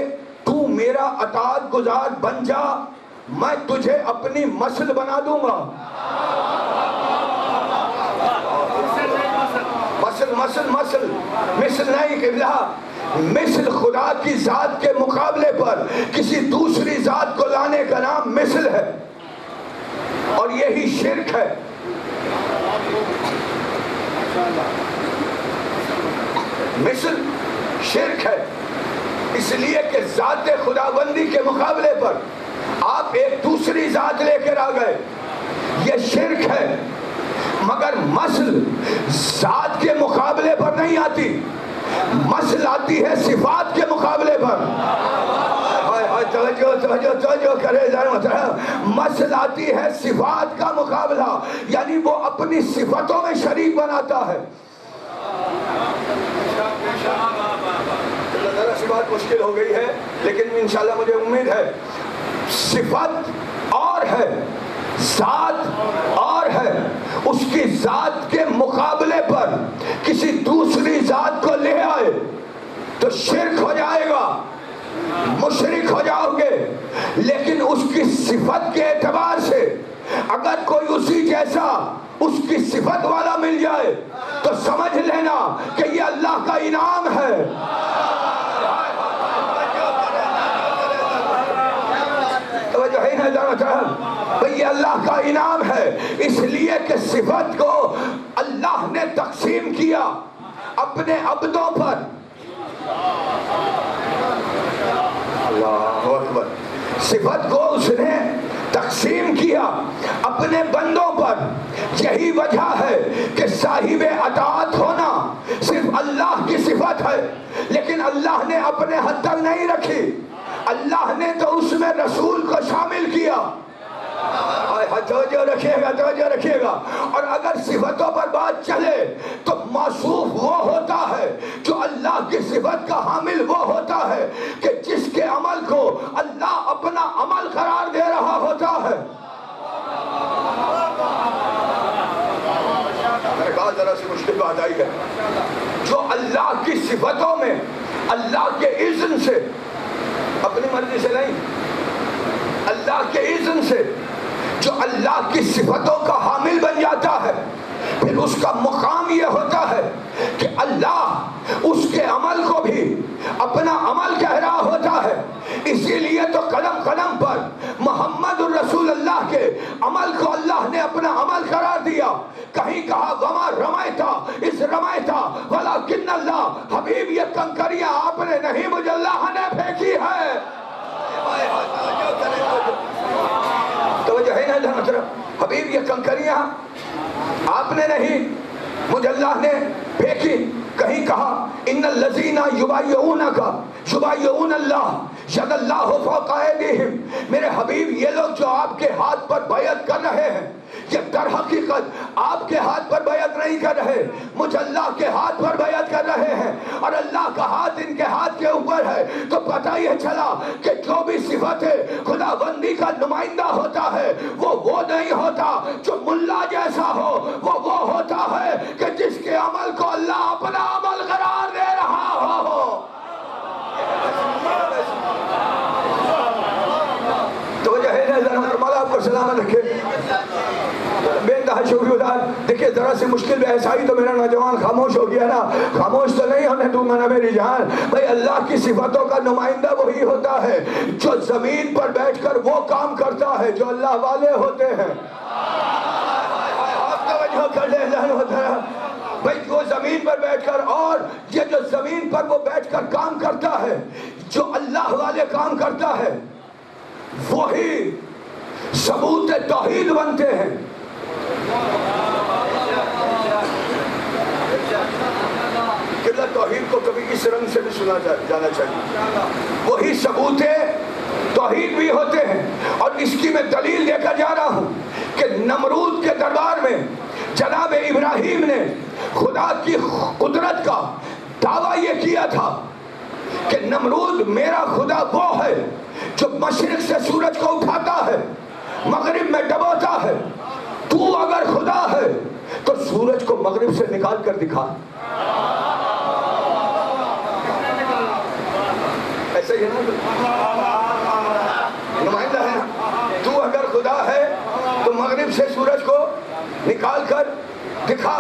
تو میرا اطاعت گزار بن جا، میں تجھے اپنی مثل بنا دوں گا. مثل نہیں قبلہ، مثل خدا کی ذات کے مقابلے پر کسی دوسری ذات کو لانے کا نام مثل ہے، اور یہی شرک ہے. مثل شرک ہے، اس لیے کہ ذات خداوندی کے مقابلے پر آپ ایک دوسری ذات لے کر آ گئے، یہ شرک ہے. مگر مثل ذات کے مقابلے پر نہیں آتی، مثل آتی ہے صفات کے مقابلے پر. توجہ کرے مثل آتی ہے صفات کا مقابلہ، یعنی وہ اپنی صفتوں میں شریک بناتا ہے. ذرا سی بات مشکل ہو گئی ہے، لیکن انشاءاللہ مجھے امید ہے صفت اور ہے، ذات اور ہے. اس کی ذات کے مقابلے پر کسی دوسری ذات کو لے آئے تو شرک ہو جائے گا، مشرک ہو جاؤ گے. لیکن اس کی صفت کے اعتبار سے اگر کوئی اسی جیسا اس کی صفت والا مل جائے تو سمجھ لینا کہ یہ اللہ کا انعام ہے. یہ اللہ کا انعام ہے، اس لیے کہ صفت کو اللہ نے تقسیم کیا اپنے عبدوں پر. اللہ اکبر. صفت کو اس نے تقسیم کیا اپنے بندوں پر. یہی وجہ ہے کہ صاحب اطاعت ہونا صرف اللہ کی صفت ہے، لیکن اللہ نے اپنے حد تک نہیں رکھی، اللہ نے تو اس میں رسول کو شامل کیا. توجہ رکھیے گا. اور اگر صفتوں پر بات چلے تو موصوف وہ ہوتا ہے جو اللہ کی صفت کا حامل، وہ ہوتا ہے کہ جس کے عمل کو اللہ اپنا عمل قرار دے رہا ہوتا ہے. میرے پاس ذرا سی مشکل بات آئی ہے. جو اللہ کی صفتوں میں اللہ کے اذن سے، اپنی مرضی سے نہیں، اللہ کے اذن سے جو اللہ کی صفتوں کا حامل بن جاتا ہے، پھر اس کا مقام یہ ہوتا ہے کہ اللہ اس کے عمل کو بھی اپنا عمل کہہ رہا ہوتا ہے. اسی لیے تو قدم قدم پر محمد الرسول اللہ کے عمل کو اللہ نے اپنا عمل قرار دیا. کہیں کہا وما رمیتا اس رمیتا ولکن اللہ، حبیب یہ کنکریاں آپ نے نہیں، مجھے اللہ نے پھینکی ہے. توجہ ہے نا اللہ مطلب، حبیب یہ کنکریاں آپ نے نہیں، مجھے اللہ نے پھینکی. کہیں کہا ان الذین یبایعونک یبایعون اللہ ید اللہ فوق ایدیہم، میرے حبیب یہ لوگ جو آپ کے ہاتھ پر بیعت کر رہے ہیں، یہ در حقیقت آپ کے ہاتھ پر بیعت نہیں کر رہے، مجھ اللہ کے ہاتھ پر بیعت کر رہے ہیں، اور اللہ کا ہاتھ ان کے ہاتھ کے اوپر ہے. تو پتہ یہ چلا کہ جو بھی صفت خدا بندی کا نمائندہ ہوتا ہے وہ نہیں ہوتا جو ملا جیسا ہو، وہ ہوتا ہے کہ جس کے عمل کو اللہ اپنا عمل قرار دے رہا ہو. تو جو ہے مولا آپ کو سلامت رکھے. بے انتہا شکر گزار. دیکھیں ذرا سی مشکل بحث آئی تو میرا نوجوان خاموش ہو گیا نا. خاموش تو نہیں ہونے دوں گا نا میری جان. بھائی اللہ کی صفتوں کا نمائندہ وہی ہوتا ہے جو زمین پر بیٹھ کر وہ کام کرتا ہے جو اللہ والے ہوتے ہیں. آپ توجہ کر لیں بھائی، وہ زمین پر بیٹھ کر، اور یہ جو زمین پر وہ بیٹھ کر کام کرتا ہے جو اللہ والے کام کرتا ہے، وہی ثبوت توحید بنتے ہیں. قبلہ توحید کو کبھی اس رنگ سے بھی سنا جانا چاہیے. وہی ثبوت توحید بھی ہوتے ہیں. اور اس کی میں دلیل دے کر جا رہا ہوں کہ نمرود کے دربار میں جناب ابراہیم نے خدا کی قدرت کا دعویٰ یہ کیا تھا کہ نمرود میرا خدا وہ ہے جو مشرق سے سورج کو اٹھاتا ہے مغرب میں ڈبوتا ہے، تو اگر خدا ہے تو سورج کو مغرب سے نکال کر دکھا۔ ایسے ہی نمائندہ ہے، تو اگر خدا ہے تو مغرب سے سورج کو نکال کر دکھا۔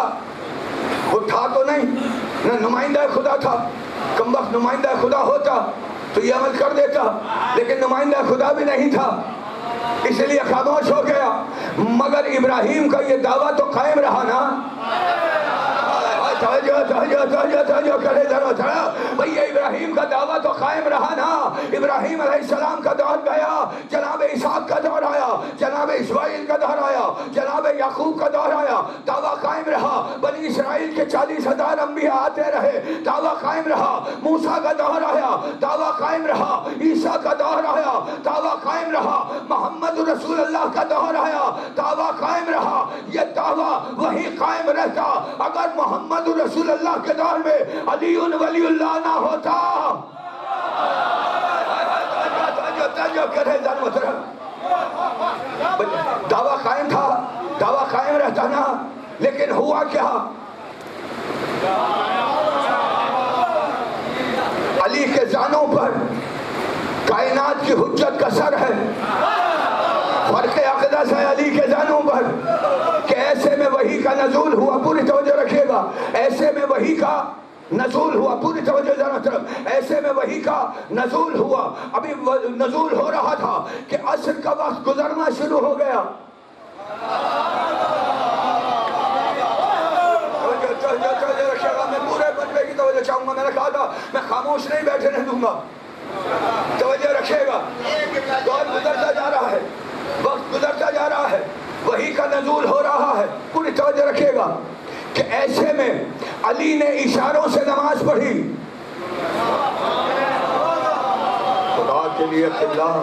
وہ تھا تو نہیں، نہ نمائندہ خدا تھا، کم وقت نمائندہ خدا ہوتا تو یہ عمل کر دیتا، لیکن نمائندہ خدا بھی نہیں تھا، اس لیے خاموش ہو گیا۔ مگر ابراہیم کا یہ دعویٰ تو قائم رہا نا۔ توجہ کرے ذرا تھوڑا بھئی، ابراہیم کا دعویٰ تو قائم رہا نا۔ ابراہیم علیہ السلام کا دور گیا، جناب اسحاق کا دور آیا، جناب اسماعیل کا دور آیا، جناب یعقوب کا دور آیا، دعویٰ قائم رہا۔ بنی اسرائیل کے 40,000 انبیاء آتے رہے، دعویٰ قائم رہا۔ موسیٰ کا دور آیا، دعویٰ قائم رہا۔ عیسیٰ کا دور آیا، دعویٰ قائم رہا۔ محمد رسول اللہ کا دور آیا، دعویٰ قائم رہا۔ یہ دعویٰ وہی قائم رہتا اگر محمد رسول اللہ کے دور میں علی ولی اللہ نہ ہوتا۔ دعویٰ قائم تھا، دعویٰ قائم رہتا نا، لیکن ہوا کیا؟ علی کے زانوں پر کائنات کی حجت کا سر ہے، فرق اقدس ہے علی کے زانوں پر، کہ ایسے میں وحی کا نزول ہوا۔ پوری توجہ رکھیے گا، ایسے میں وحی کا نزول ہوا۔ پوری توجہ ذرا طرف، ایسے میں وحی کا نزول ہوا۔ ابھی نزول ہو رہا تھا کہ عصر کا وقت گزرنا شروع ہو گیا۔ توجہ رکھیے گا، میں پورے بندے کی توجہ چاہوں گا۔ میں نے کہا تھا میں خاموش نہیں بیٹھے رہ دوں گا۔ توجہ رکھیے گا، دور گزرتا جا رہا ہے، وقت گزرتا جا رہا ہے، وحی کا نزول ہو رہا ہے۔ پوری توجہ رکھیے گا کہ ایسے میں علی نے اشاروں سے نماز پڑھی۔ خدا کے لیے اللہ،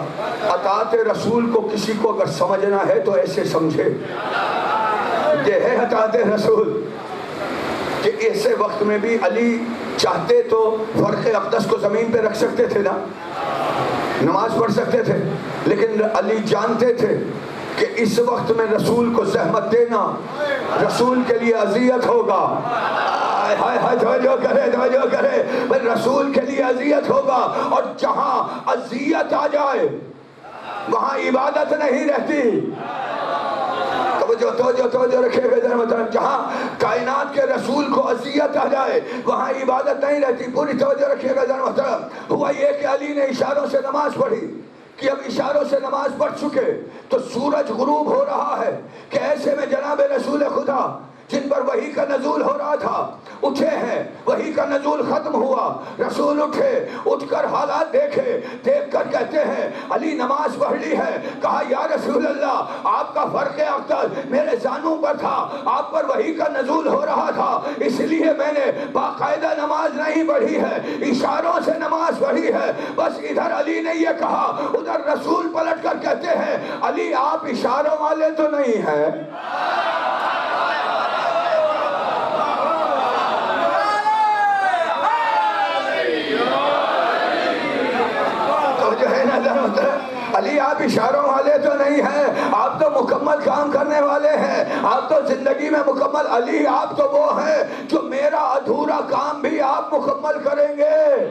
اطاعت رسول کو کسی کو اگر سمجھنا ہے تو ایسے سمجھے، یہ ہے اطاعت رسول۔ کہ ایسے وقت میں بھی علی چاہتے تو فرق اقدس کو زمین پہ رکھ سکتے تھے نا، نماز پڑھ سکتے تھے، لیکن علی جانتے تھے کہ اس وقت میں رسول کو زحمت دینا رسول کے لیے اذیت ہوگا۔ توجہ کرے، رسول کے لیے اذیت ہوگا، اور جہاں اذیت آ جائے وہاں عبادت نہیں رہتی۔ توجہ رکھے گا، جہاں کائنات کے رسول کو اذیت آ جائے وہاں عبادت نہیں رہتی۔ پوری توجہ رکھیے گا ذرا محترم۔ ہوا یہ کہ علی نے اشاروں سے نماز پڑھی، کہ اب اشاروں سے نماز پڑھ چکے تو سورج غروب ہو رہا ہے، کہ ایسے میں جناب رسول خدا جن پر وحی کا نزول ہو رہا تھا اٹھے ہیں، وحی کا نزول ختم ہوا، رسول اٹھے، اٹھ کر حالات دیکھے، دیکھ کر کہتے ہیں علی نماز پڑھ لی ہے۔ کہا یا رسول اللہ، آپ کا فرق اقدس میرے زانوں پر تھا، آپ پر وحی کا نزول ہو رہا تھا، اس لیے میں نے باقاعدہ نماز نہیں پڑھی ہے، اشاروں سے نماز پڑھی ہے۔ بس ادھر علی نے یہ کہا، ادھر رسول پلٹ کر کہتے ہیں علی آپ اشاروں والے تو نہیں ہیں۔ علی آپ اشاروں والے تو نہیں ہیں، آپ تو مکمل کام کرنے والے ہیں، آپ تو زندگی میں مکمل۔ علی آپ تو وہ ہیں جو میرا ادھورا کام بھی آپ مکمل کریں گے۔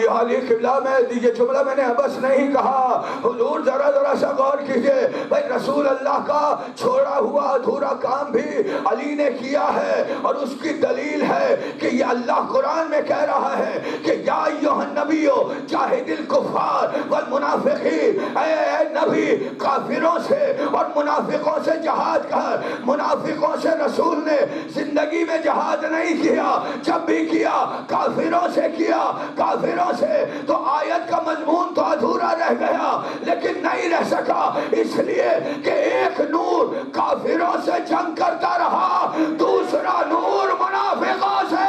علی قبلہ میں یہ جملہ میں نے بس نہیں کہا، حضور ذرا سا غور کیجئے، بھائی رسول اللہ کا چھوڑا ہوا ادھورا کام بھی علی نے کیا ہے، اور اس کی دلیل ہے کہ یہ اللہ قرآن میں کہہ رہا ہے کہ یا ایھا النبی جاہد الکفار والمنافقین، اے نبی کافروں سے اور منافقوں سے جہاد کر۔ منافقوں سے رسول نے زندگی میں جہاد نہیں کیا، جب بھی کیا کافروں سے کیا، کافروں سے۔ تو آیت کا مضمون تو ادھورا رہ گیا، لیکن نہیں رہ سکا، اس لیے کہ ایک نور کافروں سے جنگ کرتا رہا، دوسرا نور منافقوں سے۔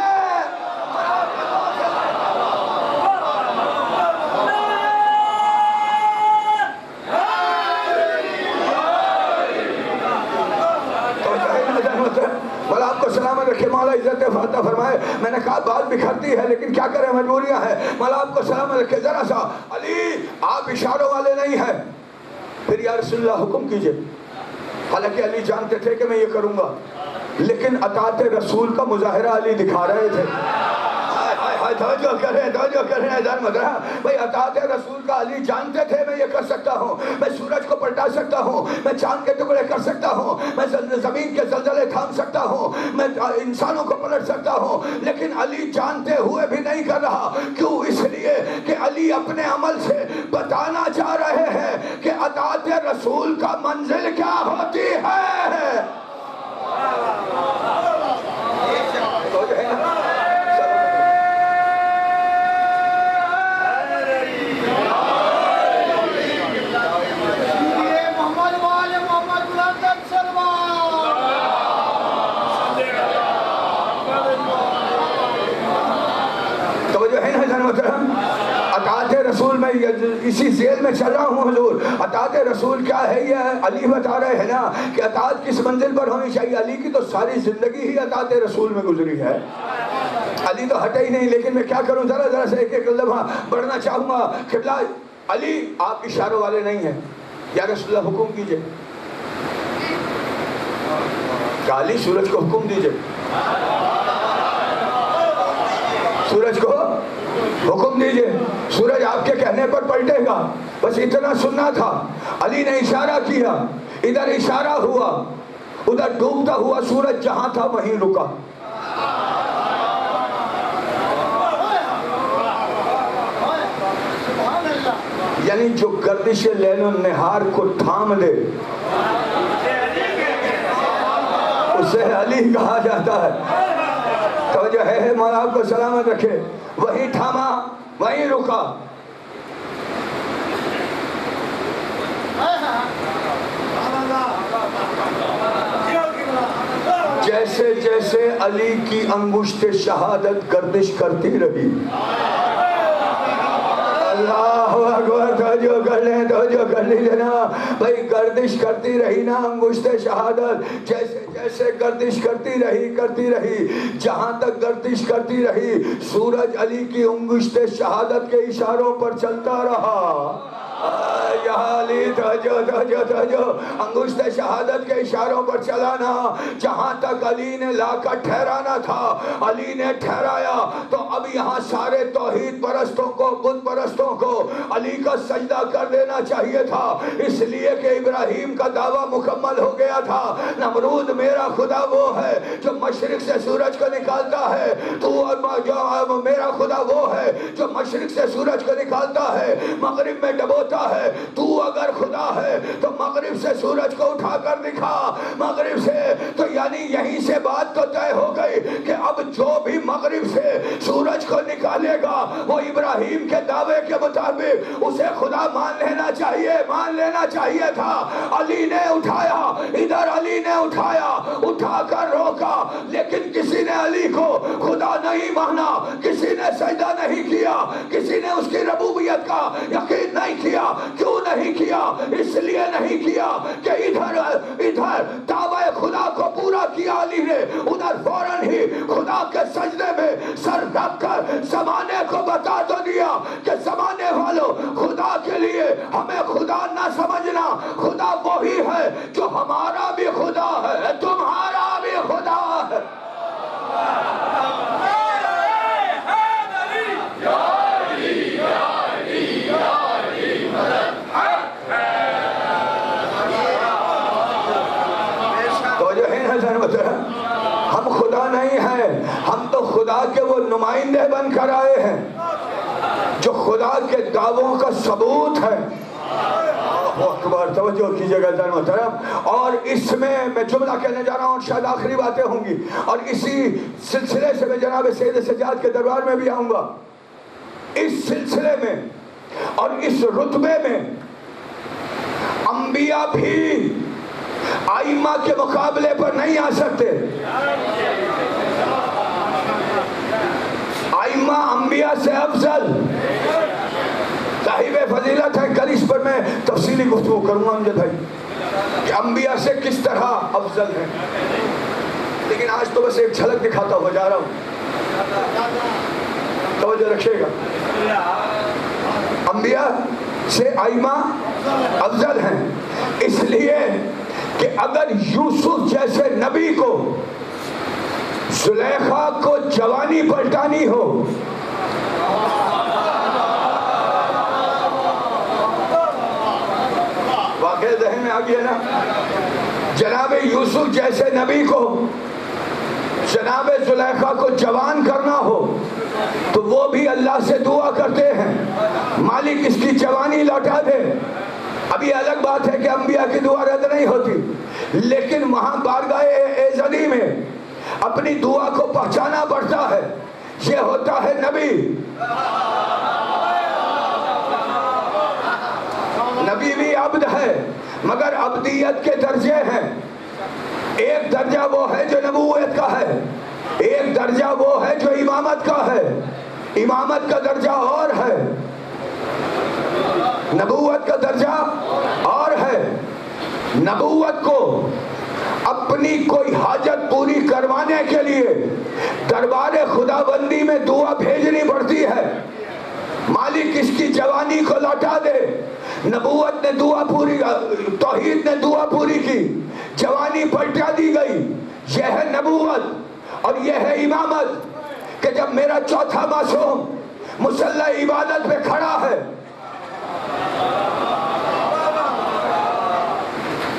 مولا آپ کو سلامت رکھے، مولا عزت فاتح فرمائے۔ میں نے کہا بات بکھرتی ہے لیکن کیا کریں مجبوریاں ہیں. مولا آپ کو سلام رکھے ذرا سا علی آپ اشاروں والے نہیں ہیں. پھر یا رسول اللہ حکم کیجئے. حالانکہ علی جانتے تھے کہ میں یہ کروں گا لیکن اطاعت رسول کا مظاہرہ علی دکھا رہے تھے. توجہ کریں ادھر مدرہ بھئی اطاعت رسول کا علی جانتے تھے میں یہ کر سکتا ہوں, میں سورج کو پلٹا سکتا ہوں, میں چاند کے ٹکڑے کر سکتا ہوں, میں زمین کے زلزلے تھام سکتا ہوں, میں انسانوں کو پلٹ سکتا ہوں, لیکن علی جانتے ہوئے بھی نہیں کر رہا. کیوں؟ اس لیے کہ علی اپنے عمل سے بتانا چاہ رہے ہیں کہ اطاعت رسول کا منزل کیا ہوتی ہے. اطاعت رسول میں اسی ذیل میں چل رہا ہوں حضور. اطاعت رسول کیا ہے یہ علی بتا رہے ہیں نا کہ اطاعت کس منزل پر ہونی چاہیے. علی کی تو ساری زندگی ہی اطاعت رسول میں گزری ہے. علی تو ہٹے ہی نہیں, لیکن میں کیا کروں ذرا سے ایک ایک لمحہ بڑھنا چاہوں گا. قبلہ علی آپ اشاروں والے نہیں ہیں. یا رسول اللہ حکم کیجئے. کہ علی سورج کو حکم دیجئے, سورج کو حکم دیجئے, سورج آپ کے کہنے پر پلٹے گا. بس اتنا سننا تھا. علی نے اشارہ کیا, ادھر اشارہ ہوا, ادھر ڈوبتا ہوا سورج جہاں تھا وہیں رکا. یعنی جو گردش لیل و نہار کو تھام دے اسے علی کہا جاتا ہے. توجہ ہے مولا آپ کو سلامت رکھے. وہی تھاما وہیں رکا. جیسے جیسے علی کی انگشت شہادت گردش کرتی رہی. اللہ اکبر. توجہ کر لینا بھائی, گردش کرتی رہی نا انگشت شہادت. جیسے جیسے گردش کرتی رہی جہاں تک گردش کرتی رہی سورج علی کی انگشت شہادت کے اشاروں پر چلتا رہا. علی توجہ انگشت شہادت کے اشاروں پر چلانا. جہاں تک علی نے لا کر ٹھہرانا تھا علی نے ٹھہرایا. تو اب یہاں سارے توحید پرستوں کو, بت پرستوں کو علی کا سجدہ کر دینا چاہیے تھا. اس لیے کہ ابراہیم کا دعویٰ مکمل ہو گیا تھا. نمرود میرا خدا وہ ہے جو مشرق سے سورج کو نکالتا ہے. تو میرا خدا وہ ہے جو مشرق سے سورج کو نکالتا ہے مغرب میں ڈبوتا ہے. تو اگر خدا ہے تو مغرب سے سورج کو اٹھا کر دکھا. مغرب سے تو یعنی یہیں سے بات تو طے ہو گئی کہ اب جو بھی مغرب سے سورج کو نکالے گا وہ ابراہیم کے دعوے کے مطابق اسے خدا مان لینا چاہیے تھا. علی نے اٹھایا, ادھر علی نے اٹھا کر روکا, لیکن کسی نے علی کو خدا نہیں مانا, کسی نے سجدہ نہیں کیا, کسی نے اس کی ربوبیت کا یقین نہیں کیا. کیوں نہیں کیا؟ اس لیے نہیں کیا کہ ادھر دعوی خدا کو پورا کیا علی نے, ادھر فوراً ہی خدا کے سجدے میں سر رکھ کر زمانے کو بتا تو دیا کہ زمانے والوں خدا کے لیے ہمیں خدا نہ سمجھنا. خدا وہی ہے جو ہمارا بھی خدا ہے, تمہارا بھی خدا ہے. ہم خدا نہیں ہیں, ہم تو خدا کے وہ نمائندے بن کر آئے ہیں جو خدا کے دعووں کا ثبوت ہے. اکبر. توجہ کیجئے گا جان محترم. اور اس میں جملہ کہنے جا رہا ہوں, شاید آخری باتیں ہوں گی, اور اسی سلسلے سے میں جناب سید سجاد کے دربار میں بھی آؤں گا. اس سلسلے میں اور اس رتبے میں انبیاء بھی آئمہ کے مقابلے پر نہیں آ سکتے. آئمہ انبیاء سے افضل صاحب فضیلت ہے. کل اس پر میں تفصیلی گفتگو کروں گا امجد بھائی کہ انبیاء سے کس طرح افضل ہے, لیکن آج تو بس ایک جھلک دکھاتا ہوا جا رہا ہوں. توجہ رکھیے گا، انبیاء سے ائمہ افضل ہیں، اس لیے کہ اگر یوسف جیسے نبی کو زلیخا کو جوانی پلٹانی ہو، واقعہ ذہن میں آ گیا نا، جناب یوسف جیسے نبی کو جناب زلیخا کو جوان کرنا ہو تو وہ بھی اللہ سے دعا کرتے ہیں مالک اس کی جوانی لوٹا دے۔ اب یہ الگ بات ہے کہ انبیاء کی دعا رد نہیں ہوتی، لیکن وہاں بارگاہ ایزدی میں اپنی دعا کو پہچانا پڑتا ہے، یہ ہوتا ہے نبی۔ نبی بھی عبد ہے مگر عبدیت کے درجے ہیں، ایک درجہ وہ ہے جو نبوت کا ہے، ایک درجہ وہ ہے جو امامت کا ہے، امامت کا درجہ اور ہے، نبوت کا درجہ اور ہے۔ نبوت کو اپنی کوئی حاجت پوری کروانے کے لیے دربار خدا بندی میں دعا بھیجنی پڑتی ہے، مالک اس کی جوانی کو لوٹا دے۔ نبوت نے دعا پوری، توحید نے دعا پوری کی، جوانی پلٹا دی گئی۔ یہ ہے نبوت اور یہ ہے امامت کہ جب میرا چوتھا معصوم مصلی عبادت پہ کھڑا ہے،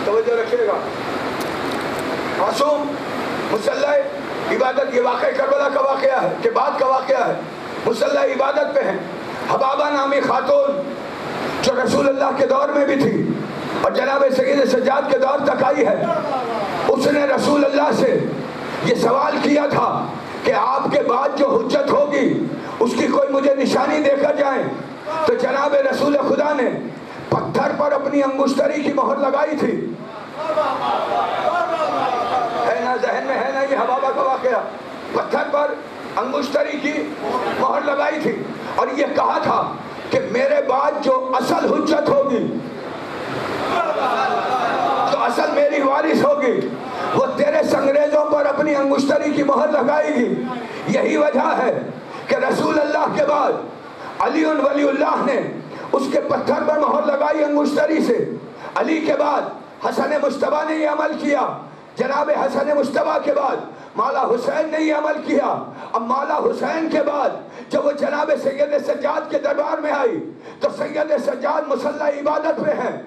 توجہ رکھیے گا، معصوم مصلی عبادت، یہ واقعہ کربلا کا واقعہ ہے کہ بعد کا واقعہ ہے، مصلی عبادت پہ ہیں۔ حبابہ نامی خاتون جو رسول اللہ کے دور میں بھی تھی اور جناب سید سجاد کے دور تک آئی ہے، اس نے رسول اللہ سے یہ سوال کیا تھا کہ آپ کے بعد جو حجت ہوگی اس کی کوئی مجھے نشانی دے کر جائیں، تو جناب رسول خدا نے پتھر پر اپنی انگشتری کی مہر لگائی تھی، ہے نا ذہن میں، ہے نا یہ حبابہ کا واقعہ، پتھر پر انگشتری کی مہر لگائی تھی اور یہ کہا تھا کہ میرے بعد جو اصل حجت ہوگی، جو اصل میری وارث ہوگی، وہ تیرے سنگریزوں پر اپنی انگشتری کی مہر لگائے گی۔ یہی وجہ ہے کہ رسول اللہ کے بعد علی ولی اللہ نے اس کے پتھر پر مہر لگائی انگشتری سے، علی کے بعد حسن مجتبیٰ نے یہ عمل کیا، جناب حسن مجتبیٰ کے بعد مولا حسین نے یہ عمل کیا، اب مولا حسین کے بعد جب وہ جناب سید سجاد کے دربار میں آئی تو سید سجاد مصلی عبادت پہ ہیں۔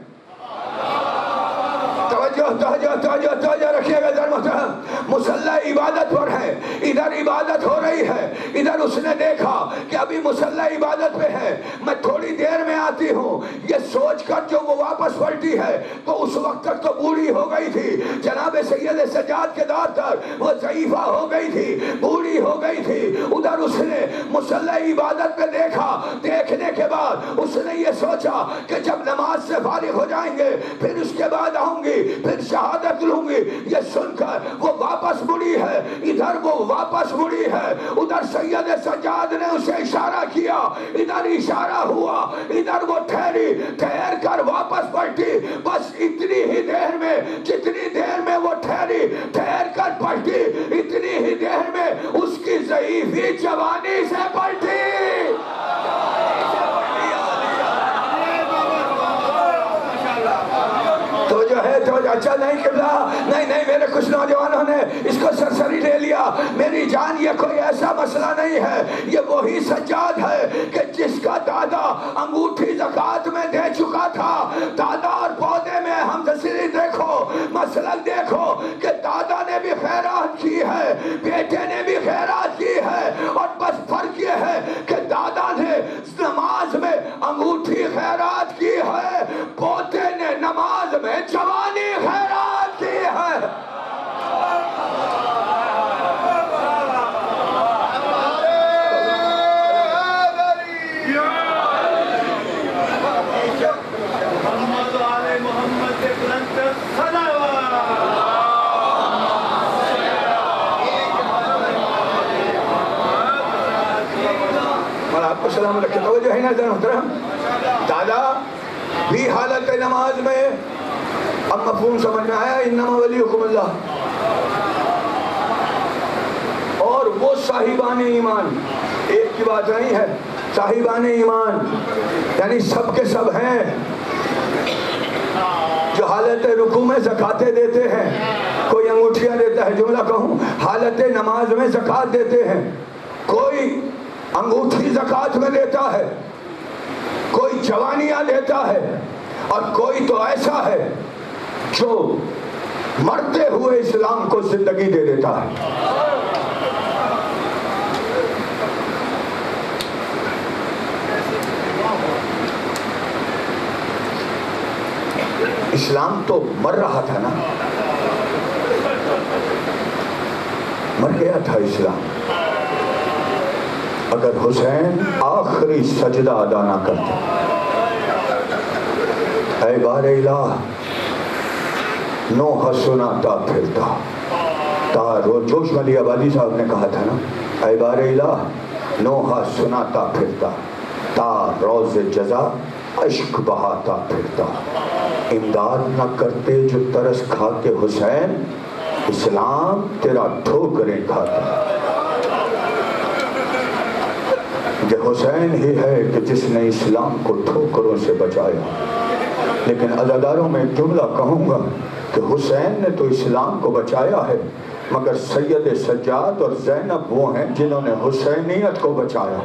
توجہ رکھیے گا ذرا محترم، مصلی عبادت پر ہے، ادھر عبادت ہو رہی ہے، ادھر اس نے دیکھا کہ ابھی مصلی عبادت پہ ہے، میں تھوڑی دیر میں آتی ہوں، یہ سوچ کر جو وہ واپس پلٹی ہے تو اس وقت تک تو بوڑھی ہو گئی تھی، جناب سید سجاد کے دور تک وہ ضعیفہ ہو گئی تھی، بوڑھی ہو گئی تھی۔ ادھر اس نے مصلی عبادت پہ دیکھا، دیکھنے کے بعد اس نے یہ سوچا کہ جب نماز سے فارغ ہو جائیں گے پھر اس کے بعد آؤں گی، پھر شہادت لوں گی۔ یہ سن کر وہ واپس مڑی ہے، ادھر وہ واپس مڑی ہے، ادھر سید سجاد نے اسے اشارہ کیا، ادھر اشارہ ہوا، ادھر وہ ٹھہری، ٹھہر کر واپس پلٹی، بس اتنی ہی دیر میں، جتنی دیر میں وہ ٹھہری، ٹھہر کر پلٹی، اتنی ہی دیر میں اس کی ضعیفی جوانی سے پلٹی۔ تو جو ہے تو اچھا نہیں قبلہ، نہیں میرے کچھ نوجوانوں نے اس کو سرسری لے لیا، میری جان یہ کوئی ایسا مسئلہ نہیں ہے، یہ وہی سجاد ہے کہ جس کا دادا انگوٹھی زکوٰۃ میں دے چکا تھا۔ دادا اور پودے میں ہم تصویر دیکھو، مسلک دیکھو کہ دادا نے بھی خیرات کی ہے، بیٹے نے بھی خیرات کی ہے، اور بس فرق یہ ہے کہ دادا نے نماز میں انگوٹھی خیرات کی ہے، پوتے نے نماز میں جوانی خیرات کی ہے۔ اور آپ کو سلام رکھے توجہ ہے نا ذرا محترم، دادا بھی حالت نماز میں، اب مفہوم سمجھ میں آیا، انما ولیکم اللہ، اور وہ صاحبان ایمان، ایک کی بات نہیں ہے، صاحبان ایمان یعنی سب کے سب ہیں، جو حالت رکوع میں زکاتیں دیتے ہیں، کوئی انگوٹھیاں دیتا ہے، جملہ کہوں حالت نماز میں زکات دیتے ہیں، کوئی انگوٹھی زکات میں دیتا ہے، کوئی جوانیاں دیتا ہے، اور کوئی تو ایسا ہے جو مرتے ہوئے اسلام کو زندگی دے دیتا ہے۔ اسلام تو مر رہا تھا نا، مر گیا تھا اسلام۔ اگر حسین آخری سجدہ ادا نہ کرتے، اے بار الہ نوحہ سناتا پھرتا، وہ جوش ملی آبادی صاحب نے کہا تھا نا، اے بار الہ نوحہ سناتا پھرتا، تا روز جزا عشق بہاتا پھرتا، امداد نہ کرتے جو ترس کھا کے حسین، اسلام تیرا ٹھوکریں کھاتا۔ یہ حسین ہی ہے کہ جس نے اسلام کو ٹھوکروں سے بچایا۔ لیکن عزاداروں میں ایک جملہ کہوں گا کہ حسین نے تو اسلام کو بچایا ہے، مگر سید سجاد اور زینب وہ ہیں جنہوں نے حسینیت کو بچایا۔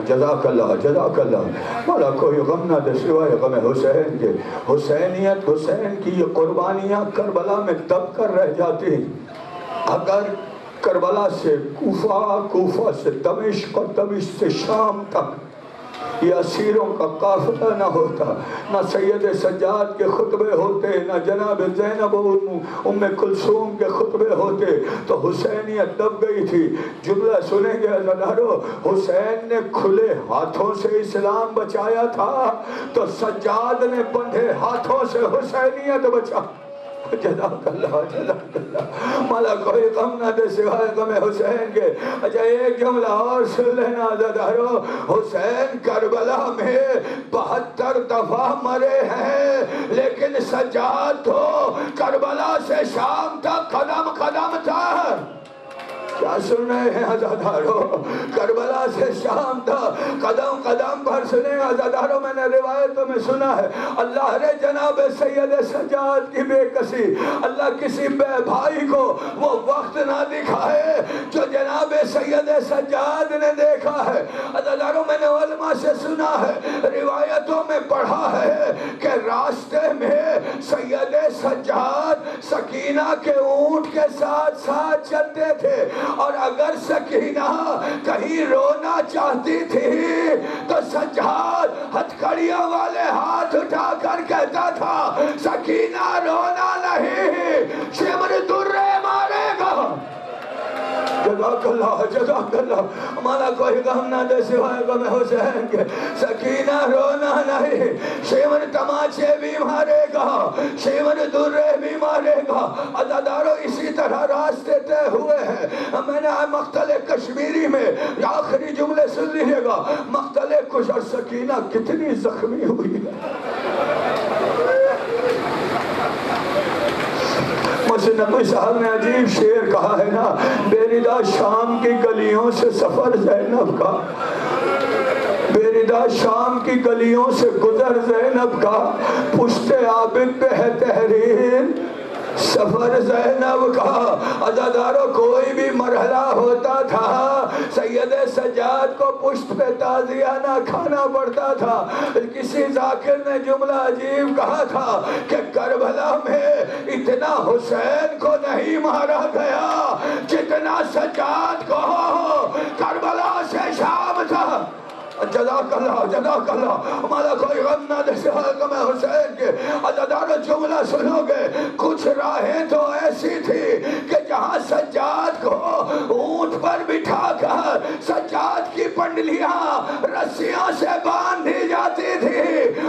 جزاک اللہ، جزاک اللہ۔ مولا کوئی غم نہ دے سوائے غم حسین کے۔ حسینیت، حسین کی یہ قربانیاں کربلا میں دب کر رہ جاتی۔ اگر کربلا سے کوفہ، کوفہ سے دمشق اور دمشق سے شام تک یہ اسیروں کا قافلہ نہ ہوتا، نہ سید سجاد کے خطبے ہوتے، نہ جناب زینب و ام کلثوم کے خطبے ہوتے، تو حسینیت دب گئی تھی۔ جملہ سنیں گے عزادارو، حسین نے کھلے ہاتھوں سے اسلام بچایا تھا تو سجاد نے بندھے ہاتھوں سے حسینیت بچا۔ جزاک اللہ، جزاک اللہ۔ مولا کوئی غم نہ دے سوائے غم حسین کے۔ اچھا ایک جملہ اور سن لینا عزادارو، حسین کربلا میں 72 دفعہ مرے ہیں، لیکن سجاد تو کربلا سے شام تک قدم قدم تھا۔ کیا سن رہے ہیں عزادارو؟ کربلا سے شام تک قدم قدم پر سنے عزادارو۔ میں نے روایتوں میں سنا ہے اللہ نے جناب سید سجاد کی بے کسی، اللہ کسی بے بھائی کو وہ وقت نہ دکھائے جو جناب سید سجاد نے دیکھا ہے۔ عزادارو میں نے علماء سے سنا ہے، روایتوں میں پڑھا ہے کہ راستے میں سید سجاد سکینہ کے اونٹ کے ساتھ ساتھ چلتے تھے، اور اگر سکینہ کہیں رونا چاہتی تھی تو سجاد ہتھکڑیوں والے ہاتھ اٹھا کر کہتا تھا سکینہ رونا نہیں، شمر درے مارے گا۔ جزاک اللہ، جزاک اللہ۔ ہمارا کوئی غم نہ دے سوائے غم حسین کے۔ سکینہ رونا نہیں، شیون تماچے بھی مارے گا، شیون درے بھی مارے گا۔ عزادارو اسی طرح راستے طے ہوئے ہیں۔ میں نے مقتل کشمیری میں آخری جملے سن لیجیے گا، مقتل کش اور سکینہ کتنی زخمی ہوئی ہے۔ نبی صاحب نے عجیب شعر کہا ہے نا، بے ردا شام کی گلیوں سے سفر زینب کا، بے ردا شام کی گلیوں سے گزر زینب کا، پشت عابد پہ ہے تحریر سفر زینب کا۔ عزادارو کوئی بھی مرحلہ ہوتا تھا سید سجاد کو پشت پہ تعزیہ نہ کھانا پڑتا تھا۔ کسی ذاکر نے جملہ عجیب کہا تھا کہ کربلا میں اتنا حسین کو نہیں مارا گیا جتنا سجاد کو کربلا سے شام تھا۔ جزاک اللہ، جزاک اللہ۔ ہمارا کوئی غم نہ دے سوائے غم حسین کے۔ عزادارو جملہ سنو گے، کچھ راہیں تو ایسی تھی کہ جہاں سجاد کو اونٹ پر بٹھا کر سجاد کی پنڈلیاں رسیوں سے باندھی جاتی تھی،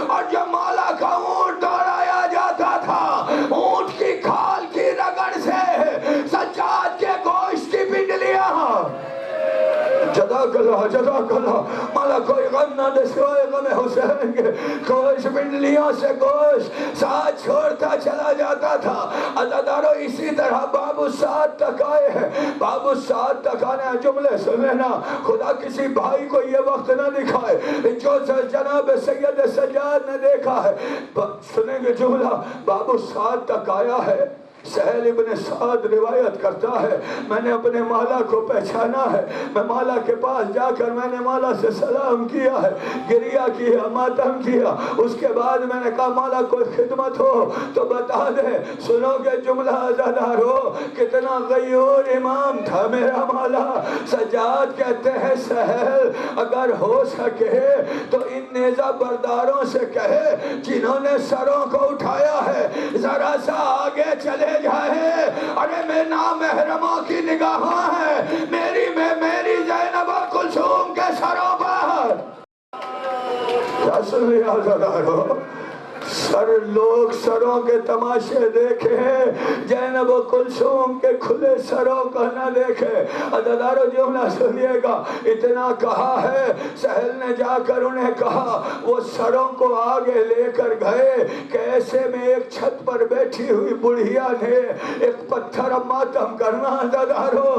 اور جو مولا کا اونٹ دوڑایا جاتا تھا، اونٹ کی کھال کی رگڑ سے سجاد کے گوشت کی پنڈلیاں۔ جزاک اللہ، اللہ جزاک اللہ مولا کوئی غم نہ دے سوائے غم حسین کے گوشت پنڈلیوں سے گوشت ساتھ چھوڑتا چلا جاتا تھا عزادارو اسی طرح بابو سعد تک آئے ہیں بابو سعد تک آنے جملے سنے نا خدا کسی بھائی کو یہ وقت نہ دکھائے جو جناب سید سجاد نے دیکھا ہے سنیں گے جملہ بابو سعد تک آیا ہے سہل ابن سعد روایت کرتا ہے میں نے اپنے مولا کو پہچانا ہے میں مولا کے پاس جا کر میں نے مولا سے سلام کیا ہے گریہ کیا ماتم کیا اس کے بعد میں نے کہا مولا کوئی خدمت ہو تو بتا دے سنو گے جملہ عزادارو کتنا غیور امام تھا میرا مولا سجاد کہتے ہیں سہل اگر ہو سکے تو ان نیزہ برداروں سے کہے جنہوں نے سروں کو اٹھایا ہے ذرا سا آگے چلے جائے ارے میں نامحرموں کی نگاہوں ہے میری زینب و کلثوم کے سروں پر کیا سن رہے عزادارو سر لوگ سروں کے تماشے دیکھیں زینب و کلثوم کے کھلے سروں کو نہ دیکھیں عزادارو جملہ سنیے گا اتنا کہا ہے سہل نے جا کر انہیں کہا وہ سروں کو آگے لے کر گئے کیسے میں ایک چھت پر بیٹھی ہوئی بڑھیا نے ایک پتھر ماتم کرنا عزادارو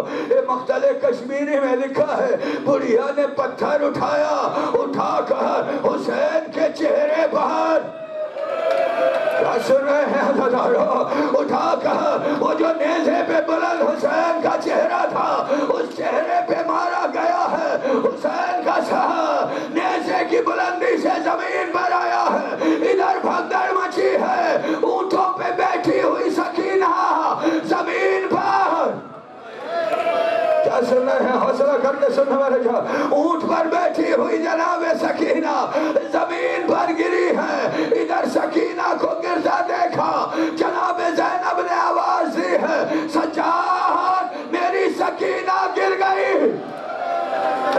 مقتل کشمیری میں لکھا ہے بڑھیا نے پتھر اٹھا کر حسین کے چہرے پر کیا سن رہے ہیں عزادارو اٹھا کر وہ جو نیزے پہ بلند حسین کا چہرہ تھا اس چہرے پہ مارا گیا ہے حسین کا سر نیزے کی بلندی سے زمین پر آیا ہے ادھر بھگدڑ مچی ہے اونٹوں پہ بیٹھی ہوئی سکینہ زمین پر کیا سن رہے ہیں حوصلہ کر کے سننے والے جا اونٹ پر بیٹھی ہوئی جناب سکینہ زمین پر گری ہے ادھر سکینہ کو گرتا دیکھا جناب زینب نے آواز دی ہے سجاد میری سکینہ گر گئی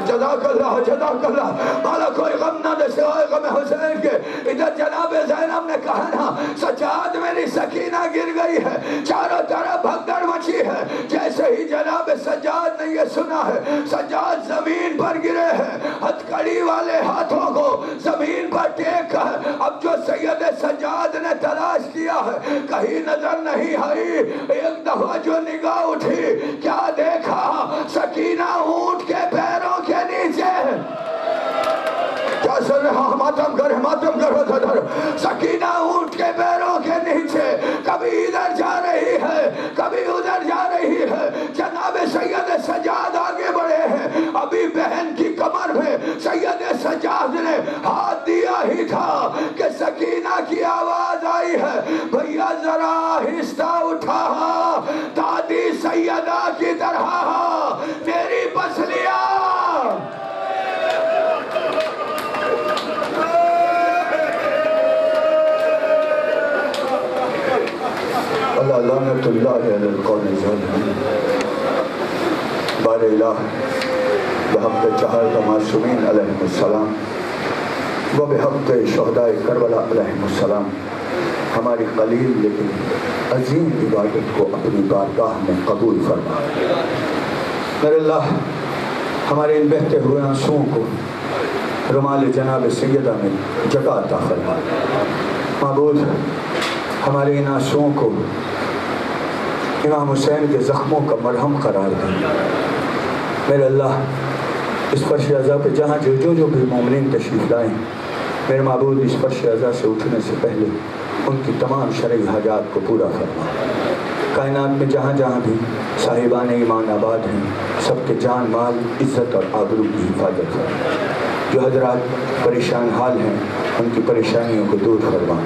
جزاک اللہ مولا کوئی غم نہ دے سوائے غم حسین کے ادھر جناب زینب نے کہا نا سجاد میری سکینہ گر گئی ہے چاروں طرف بھگدڑ مچی ہے جیسے ہی جناب سجاد نے یہ سنا ہے سجاد زمین پر گرے ہیں ہتھکڑی والے ہاتھوں کو زمین پر ٹیک کر اب جو سید سجاد نے تلاش کیا ہے کہیں نظر نہیں آئی ایک دفعہ جو نگاہ اٹھی کیا دیکھا سکینہ اونٹ کے پیروں کے نیچے کیا سن رہا ماتم کرو سکینہ اونٹ کے پیروں کے نیچے کبھی ادھر جا رہی ہے کبھی ادھر جا رہی ہے جناب سید سجاد آگے بڑھے ہیں ابھی بہن کی کمر میں سید سجاد نے ہاتھ دیا ہی تھا کہ سکینہ کی آواز آئی ہے بھیا ذرا آہستہ اٹھا دادی سیدہ کی طرح میری پسلیاں اللہ لعنت اللہ علی القوم الظالمین بار الہ بحق چہار معصومین علیہم السلام و بحق شہداء کربلا علیہم السلام ہماری قلیل لیکن عظیم عبادت کو اپنی بارگاہ میں قبول فرما میرے اللہ ہمارے ان بہتے ہوئے آنسوؤں کو رمال جناب سیدہ میں جگہ عطا فرما معبود ہمارے ان آنسوؤں کو امام حسین کے زخموں کا مرہم قرار دیں میرے اللہ اس فرش عزا پہ جہاں جو بھی مومنین تشریف لائیں میرے معبود اس فرش عزا سے اٹھنے سے پہلے ان کی تمام شرعی حاجات کو پورا فرما کائنات میں جہاں جہاں بھی صاحبان ایمان آباد ہیں سب کے جان مال عزت اور آبرو کی حفاظت فرما جو حضرات پریشان حال ہیں ان کی پریشانیوں کو دور فرما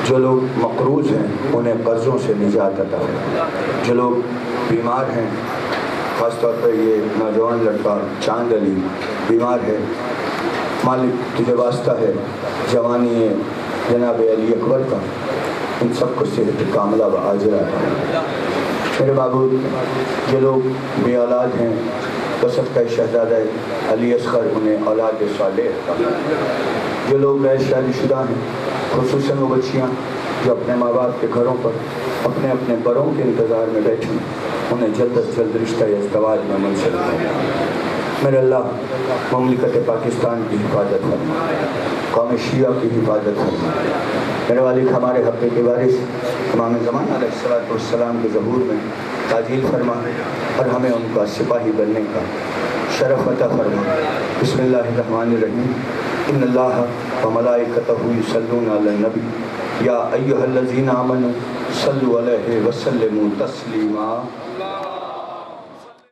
جو لوگ مقروض ہیں انہیں قرضوں سے نجات عطا فرما جو لوگ بیمار ہیں خاص طور پر یہ نوجوان لڑکا چاند علی بیمار ہے مالک تجھے واسطہ ہے جوانی جناب علی اکبر کا ان سب کو صحت کاملہ و عاجلہ عطا میرے معبود جو لوگ بے اولاد ہیں بسط کا شہزادہ علی اصغر انہیں اولاد صالح جو لوگ غیر شادی شدہ ہیں خصوصاً وہ بچیاں جو اپنے ماں باپ کے گھروں پر اپنے اپنے بروں کے انتظار میں بیٹھی انہیں جلد از جلد رشتہ ازدواج میں منسلک کرنا میرے اللہ مملکت پاکستان کی حفاظت فرما، قوم شیعہ کی حفاظت فرما۔ میرے والد ہمارے حقے کے وارث امام زمان علیہ السلام کے ظہور میں تعجیل فرما اور ہمیں ان کا سپاہی بننے کا شرف عطا فرما۔ بسم اللہ الرحمن الرحیم۔ ان اللہ و ملائکتہ یصلون علی النبی یا ایھا الذین آمنوا صلوا علیہ وسلموا تسلیما۔